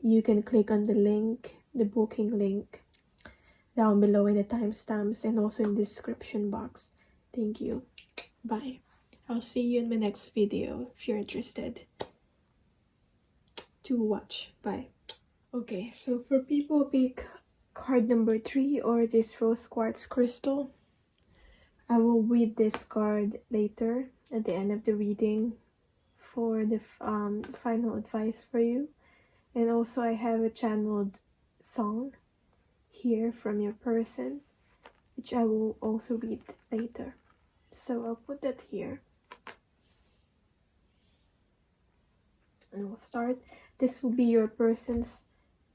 Speaker 1: you can click on the link, the booking link down below in the timestamps and also in the description box. Thank you. Bye. I'll see you in my next video if you're interested to watch. Bye. Okay, so for people pick card number 3 or this rose quartz crystal, I will read this card later at the end of the reading for the final advice for you. And also I have a channeled song here from your person. which I will also read later. So I'll put that here. And we'll start. This will be your person's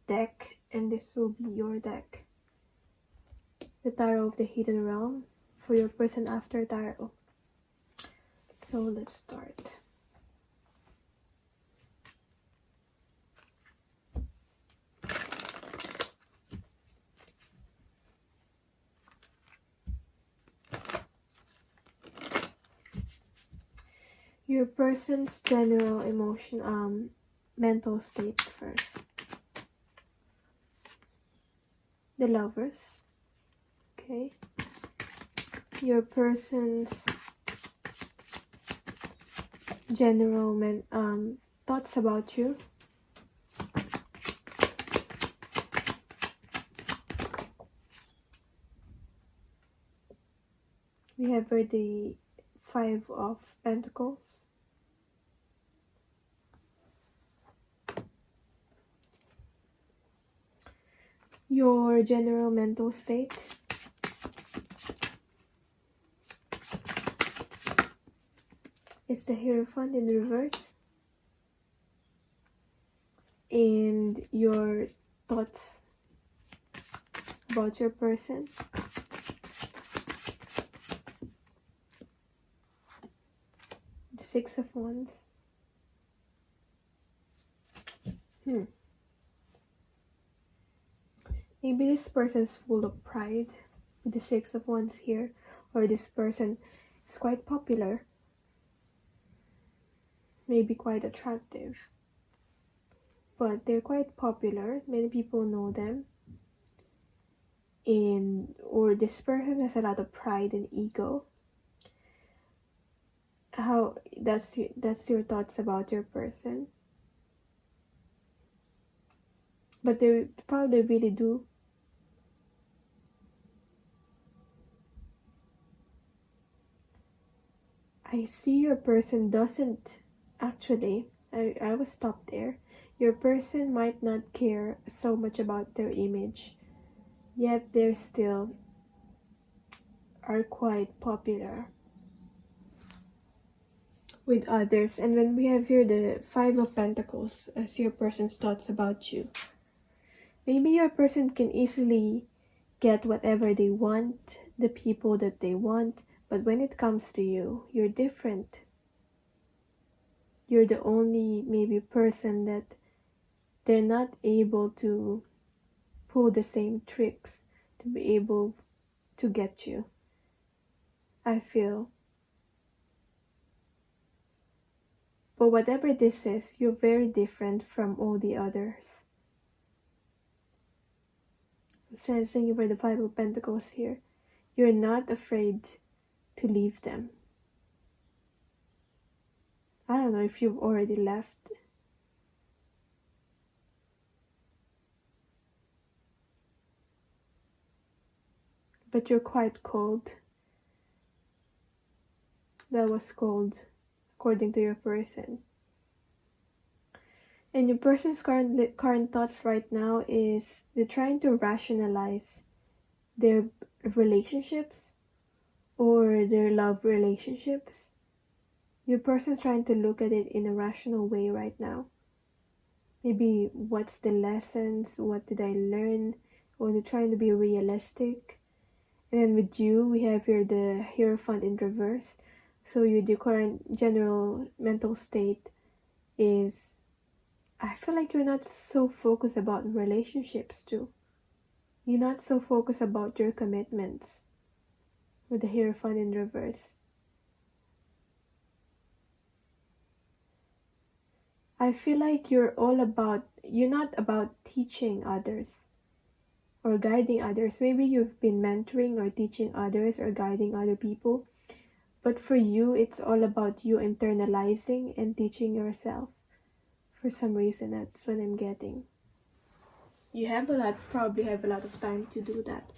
Speaker 1: deck, and this will be your deck. The Tarot of the Hidden Realm for your person after tarot. So let's start. Your person's general emotion, mental state first. The Lovers. Okay. Your person's general thoughts about you. We have here the 5 of Pentacles. Your general mental state. It's the Hierophant in reverse. And your thoughts about your person. The 6 of Wands. Maybe this person's full of pride with the 6 of Wands here, or this person is quite popular, maybe quite attractive, but they're quite popular. Many people know them, or this person has a lot of pride and ego. That's your thoughts about your person. But they probably really do. I see your person doesn't actually. I was stopped there. Your person might not care so much about their image, yet they still are quite popular with others. And when we have here the 5 of Pentacles as your person's thoughts about you, maybe your person can easily get whatever they want, the people that they want, but when it comes to you, you're different. You're the only maybe person that they're not able to pull the same tricks to be able to get you, I feel. But whatever this is, you're very different from all the others. I'm sensing you for the 5 of Pentacles here. You're not afraid to leave them. I don't know if you've already left. But you're quite cold. That was cold, according to your person. And your person's current thoughts right now is they're trying to rationalize their relationships or their love relationships. Your person's trying to look at it in a rational way right now. Maybe what's the lessons, what did I learn, or they're trying to be realistic. And then with you, we have here the Hierophant in reverse. So your current general mental state is, I feel like you're not so focused about relationships too. You're not so focused about your commitments with the Hierophant in reverse. I feel like you're not about teaching others or guiding others. Maybe you've been mentoring or teaching others or guiding other people. But for you, it's all about you internalizing and teaching yourself. For some reason, that's what I'm getting. You probably have a lot of time to do that,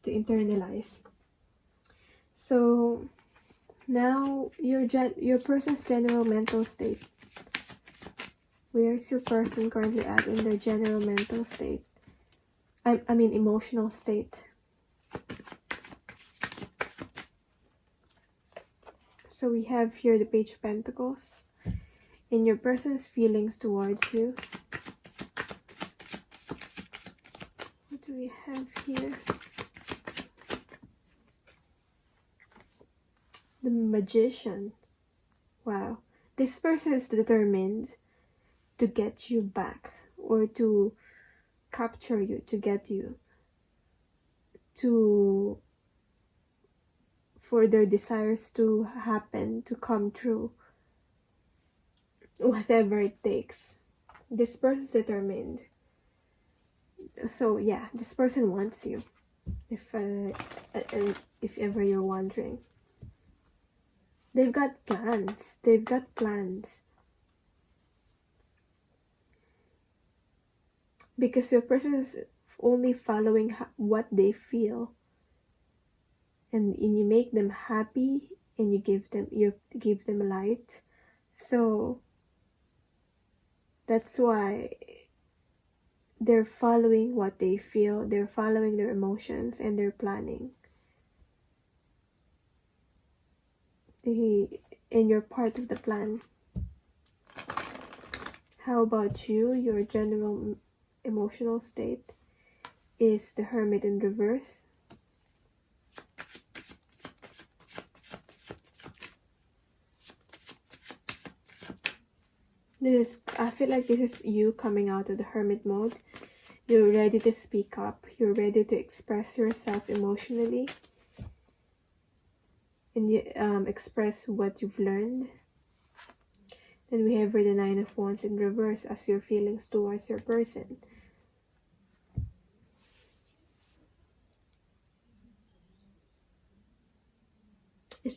Speaker 1: to internalize. So now your person's general mental state. Where's your person currently at in their general mental state? I mean emotional state. So we have here the Page of Pentacles and your person's feelings towards you. What do we have here? The Magician. Wow. This person is determined to get you back, or to capture you, to get you, for their desires to happen, to come true. Whatever it takes. This person is determined. So yeah, this person wants you. If ever you're wondering. They've got plans. They've got plans. Because your person is only following what they feel. And you make them happy, and you give them light. So that's why they're following what they feel. They're following their emotions, and they're planning. And you're part of the plan. How about you? Your general emotional state is the Hermit in reverse. I feel like this is you coming out of the hermit mode. You're ready to speak up. You're ready to express yourself emotionally. And you express what you've learned. Then we have the Nine of Wands in reverse as your feelings towards your person.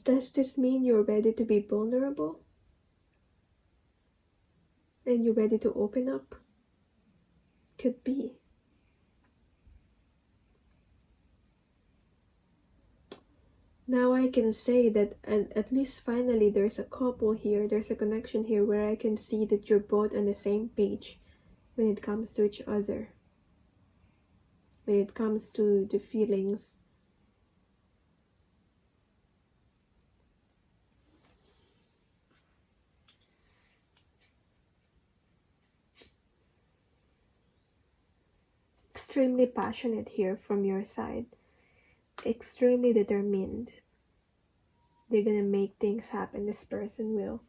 Speaker 1: Does this mean you're ready to be vulnerable? And you're ready to open up? Could be. Now I can say that at least finally there's a couple here, there's a connection here where I can see that you're both on the same page when it comes to each other. When it comes to the feelings. Extremely passionate here from your side. Extremely determined. They're gonna make things happen. This person will.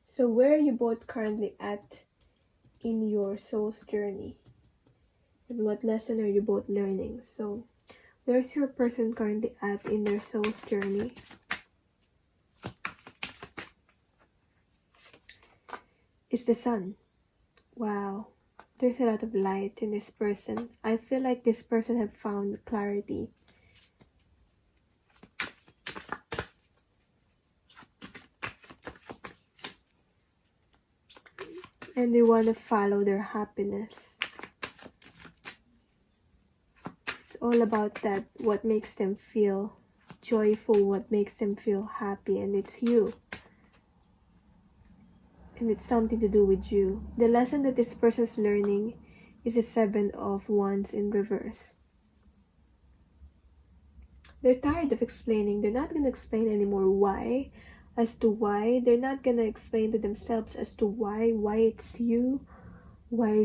Speaker 1: So where are you both currently at in your soul's journey? And what lesson are you both learning? So where's your person currently at in their soul's journey? It's the Sun. Wow. There's a lot of light in this person. I feel like this person have found clarity. And they want to follow their happiness. It's all about that, what makes them feel joyful, what makes them feel happy, and it's you. And it's something to do with you. The lesson that this person's learning is the Seven of Wands in reverse. They're tired of explaining. They're not going to explain anymore why. As to why. They're not going to explain to themselves as to why it's you. Why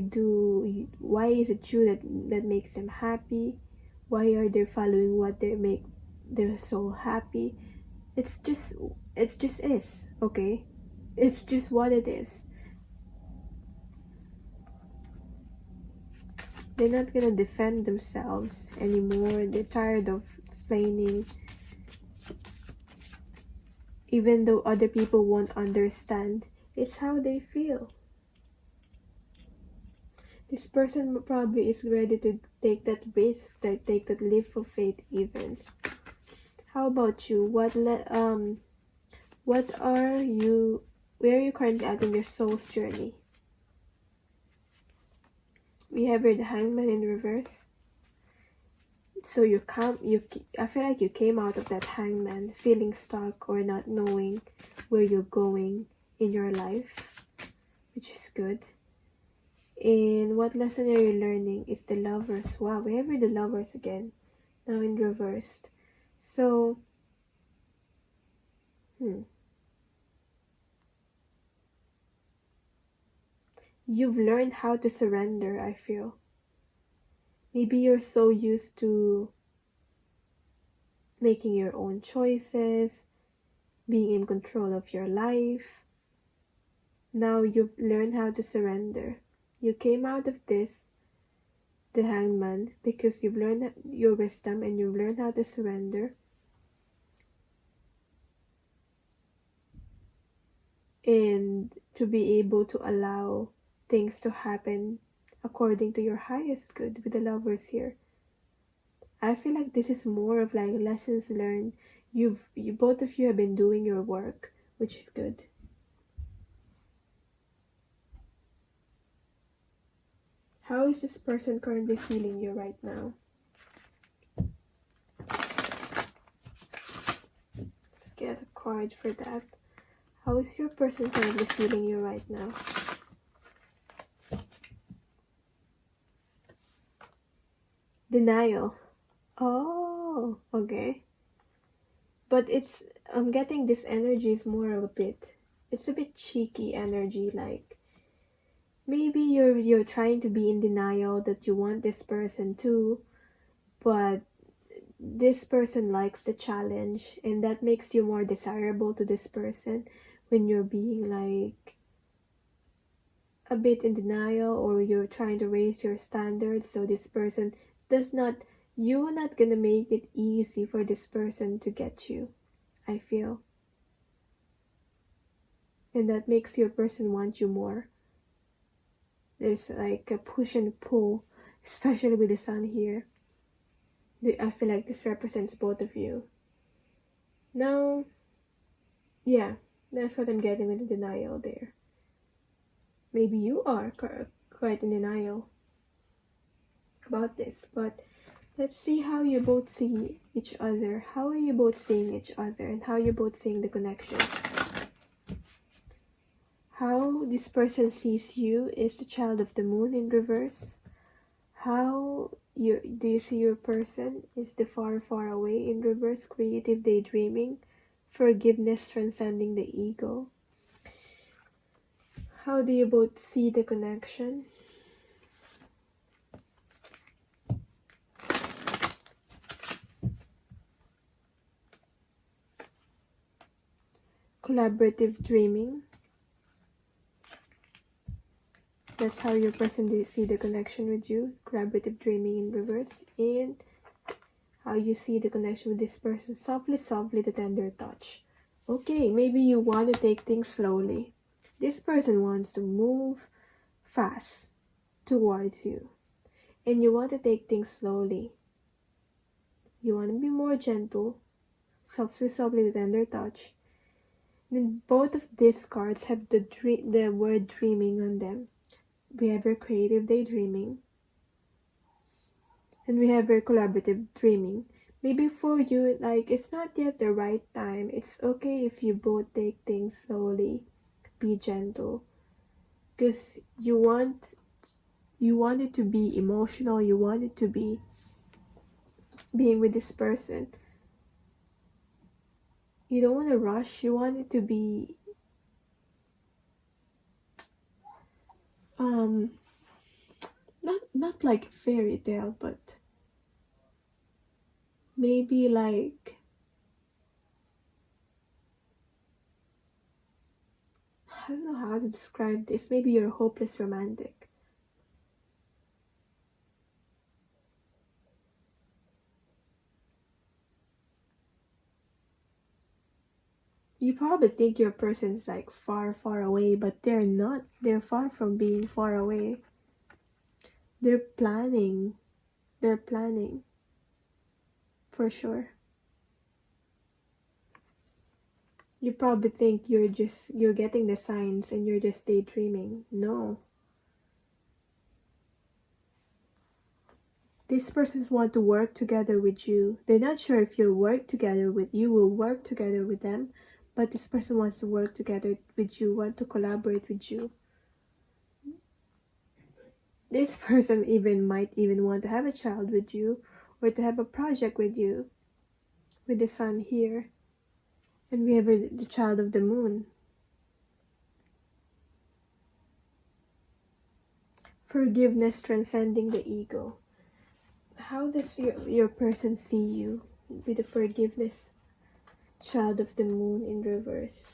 Speaker 1: is it you that makes them happy? Why are they following what they make their soul happy? It's just is, okay? It's just what it is. They're not gonna defend themselves anymore. They're tired of explaining. Even though other people won't understand, it's how they feel. This person probably is ready to take that risk, take that leap of faith even. How about you? Where are you currently at in your soul's journey? We have here the Hangman in reverse. So I feel like you came out of that Hangman feeling stuck or not knowing where you're going in your life, which is good. And what lesson are you learning is the Lovers. Wow, we have the Lovers again. Now in reversed. So, you've learned how to surrender, I feel. Maybe you're so used to making your own choices, being in control of your life. Now you've learned how to surrender. You came out of this, the Hangman, because you've learned your wisdom and you've learned how to surrender. And to be able to allow things to happen according to your highest good with the Lovers here. I feel like this is more of like lessons learned. You both of you have been doing your work, which is good. How is this person currently feeling you right now? Let's get a card for that. How is your person currently feeling you right now? Denial. Oh, okay. But I'm getting this energy is more of it's a bit cheeky energy, like maybe you're trying to be in denial that you want this person too, but this person likes the challenge and that makes you more desirable to this person when you're being like a bit in denial, or you're trying to raise your standards so this person you're not gonna make it easy for this person to get you, I feel. And that makes your person want you more. There's like a push and pull, especially with the sun here. I feel like this represents both of you. Now, yeah, that's what I'm getting with the denial there. Maybe you are quite in denial about this, but let's see how you both see each other. How are you both seeing each other, and how you're both seeing the connection? How this person sees you is the Child of the Moon in reverse. How do you see your person is the Far, Far Away in reverse, Creative Daydreaming, Forgiveness Transcending the Ego. How do you both see the connection? Collaborative Dreaming. That's how your person do see the connection with you. Collaborative Dreaming in reverse. And how you see the connection with this person. Softly, softly, the tender touch. Okay, maybe you want to take things slowly. This person wants to move fast towards you. And you want to take things slowly. You want to be more gentle. Softly, softly, the tender touch. Then both of these cards have the word dreaming on them. We have your creative daydreaming. And we have your collaborative dreaming. Maybe for you, like, it's not yet the right time. It's okay if you both take things slowly. Be gentle. Because you want it to be emotional. You want it to be being with this person. You don't want to rush. You want it to be not like a fairy tale, but maybe like I don't know how to describe this. Maybe you're a hopeless romantic. You probably think your person's like far, far away, but they're not. They're far from being far away. They're planning. They're planning. For sure. You probably think you're getting the signs and you're just daydreaming. No. These persons want to work together with you. They're not sure if you will work together with them, but this person wants to work together with you, want to collaborate with you. This person might even want to have a child with you, or to have a project with you, with the sun here. And we have the child of the moon. Forgiveness transcending the ego. How does your person see you with the forgiveness? Child of the moon in reverse.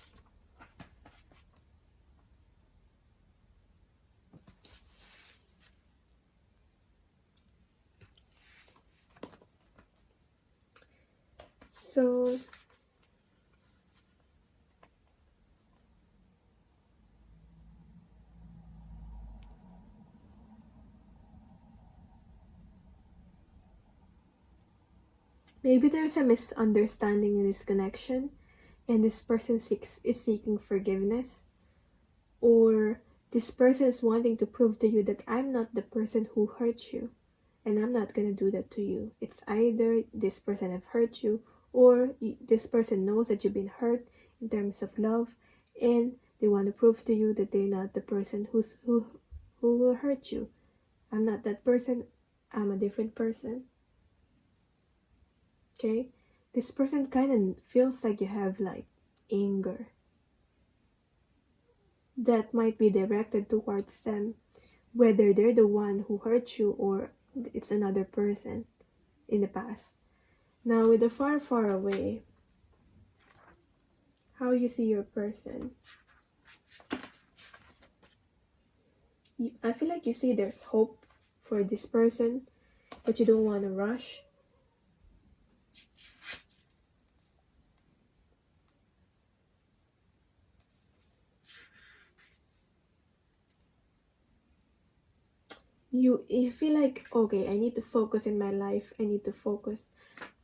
Speaker 1: So maybe there's a misunderstanding in this connection, and this person is seeking forgiveness, or this person is wanting to prove to you that I'm not the person who hurt you, and I'm not gonna do that to you. It's either this person have hurt you, or this person knows that you've been hurt in terms of love, and they want to prove to you that they're not the person who will hurt you. I'm not that person. I'm a different person. Okay? This person kind of feels like you have like anger that might be directed towards them, whether they're the one who hurt you or it's another person in the past. Now, with the far, far away, how you see your person? I feel like you see there's hope for this person, but you don't want to rush. You feel like, okay, I need to focus in my life. I need to focus.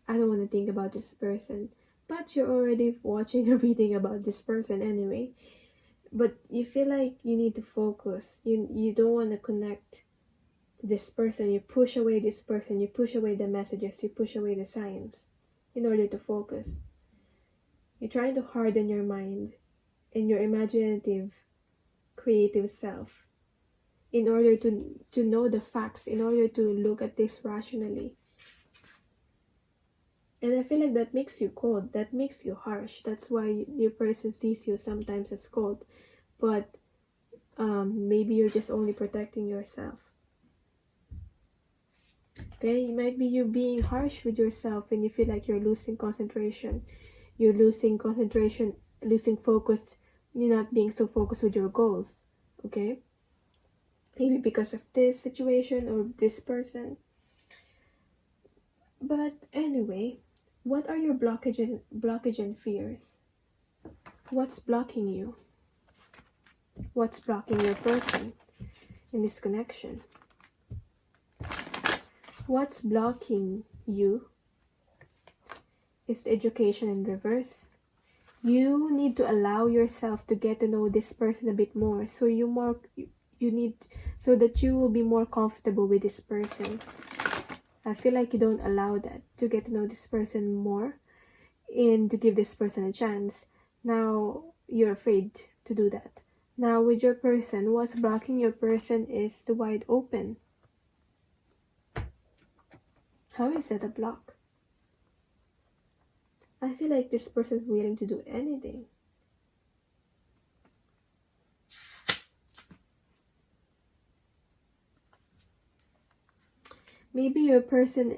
Speaker 1: I don't want to think about this person. But you're already watching or reading about this person anyway. But you feel like you need to focus. You don't want to connect to this person. You push away this person. You push away the messages. You push away the signs in order to focus. You're trying to harden your mind and your imaginative, creative self in order to know the facts, in order to look at this rationally. And I feel like that makes you cold, that makes you harsh. That's why your person sees you sometimes as cold. But maybe you're just only protecting yourself. Okay, it might be you being harsh with yourself and you feel like you're losing concentration. You're losing concentration, losing focus. You're not being so focused with your goals. Okay? Maybe because of this situation or this person. But anyway, what are your blockage and fears? What's blocking you? What's blocking your person in this connection? What's blocking you is education in reverse. You need to allow yourself to get to know this person a bit more, so so that you will be more comfortable with this person. I feel like you don't allow that, to get to know this person more and to give this person a chance. Now you're afraid to do that. Now with your person, what's blocking your person is the wide open. How is that a block? I feel like this person is willing to do anything. Maybe your person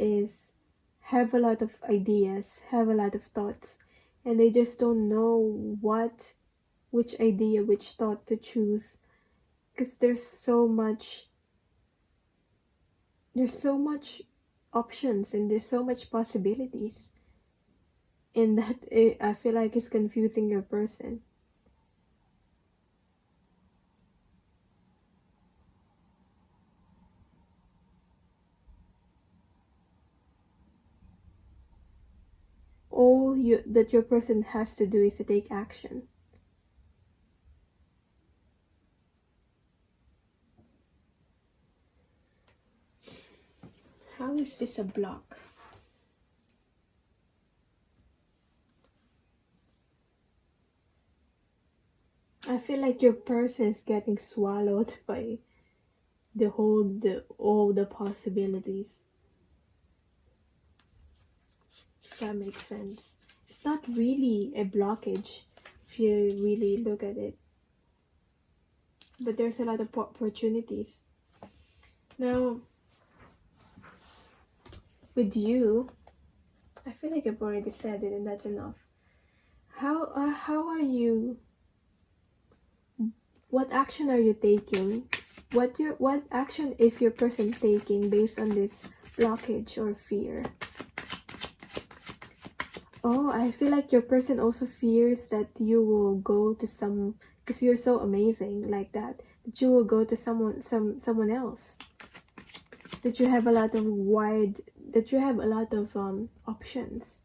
Speaker 1: have a lot of ideas, have a lot of thoughts, and they just don't know which idea, which thought to choose, because there's so much options and there's so much possibilities, and that I feel like it's confusing your person. All that your person has to do is to take action. How is this a block? I feel like your person is getting swallowed by all the possibilities. If that makes sense. It's not really a blockage if you really look at it, but there's a lot of opportunities. Now, with you, I feel like I've already said it and that's enough. How are you? What action are you taking? What action is your person taking based on this blockage or fear? Oh, I feel like your person also fears that you will go to some, because you're so amazing like that you will go to someone else. That you have a lot of options.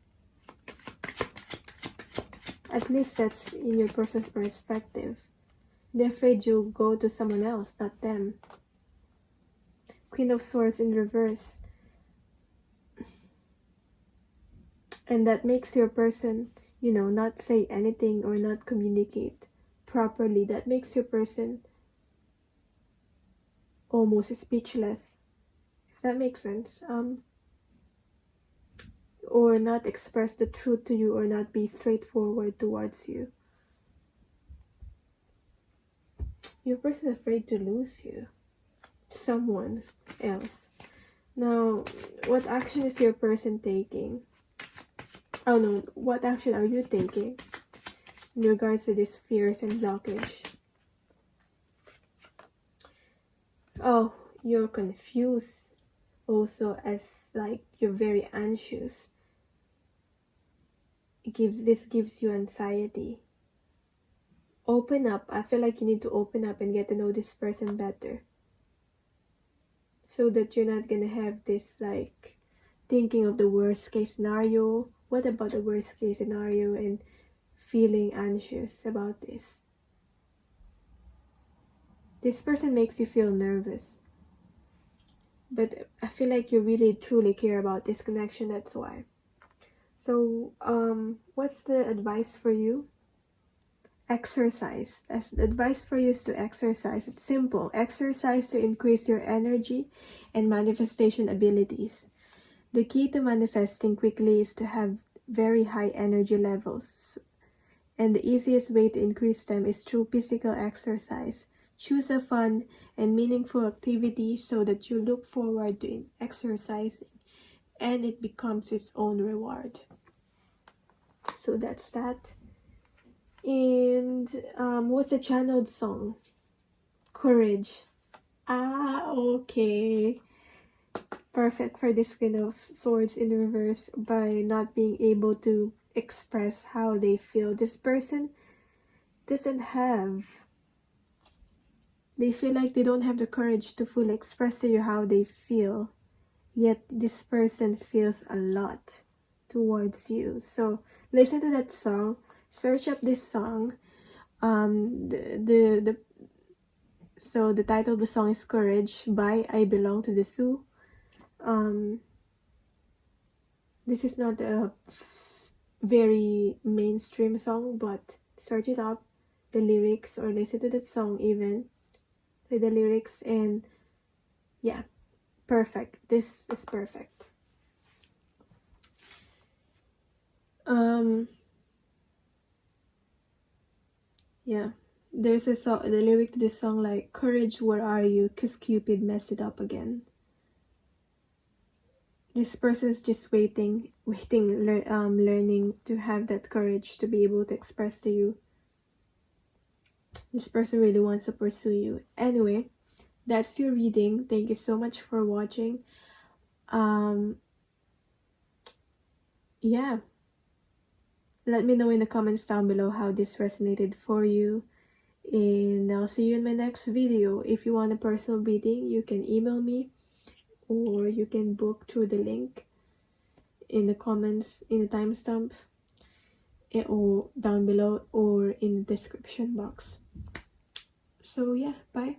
Speaker 1: At least that's in your person's perspective. They're afraid you'll go to someone else, not them. Queen of Swords in reverse. And that makes your person, not say anything or not communicate properly. That makes your person almost speechless. If that makes sense. Or not express the truth to you or not be straightforward towards you. Your person is afraid to lose you. Someone else. Now, what action is your person taking? Oh no, what action are you taking in regards to these fears and blockage? Oh, you're confused also, as like you're very anxious. This gives you anxiety. Open up. I feel like you need to open up and get to know this person better, so that you're not gonna have this like thinking of the worst case scenario. What about the worst case scenario and feeling anxious about this? This person makes you feel nervous, but I feel like you really truly care about this connection, that's why. So what's the advice for you? Exercise. As the advice for you is to exercise. It's simple. Exercise to increase your energy and manifestation abilities. The key to manifesting quickly is to have very high energy levels, and the easiest way to increase them is through physical exercise. Choose a fun and meaningful activity so that you look forward to exercising and it becomes its own reward. So that's that. And what's a channeled song? Courage. Okay. Perfect for this Queen of Swords in reverse, by not being able to express how they feel. This person doesn't have, they feel like they don't have the courage to fully express to you how they feel, yet this person feels a lot towards you. So listen to that song, search up this song. So the title of the song is Courage by I Belong to the Zoo. This is not a very mainstream song, but search it up, the lyrics, or listen to the song even with the lyrics, and yeah, perfect. This is perfect. Yeah, there's a song, the lyric to this song, like, courage, where are you, 'cause Cupid messed it up again. This person is just waiting, learning to have that courage to be able to express to you. This person really wants to pursue you. Anyway, that's your reading. Thank you so much for watching. Yeah, let me know in the comments down below how this resonated for you, and I'll see you in my next video. If you want a personal reading, you can email me, or you can book through the link in the comments, in the timestamp, or down below, or in the description box. So yeah, bye.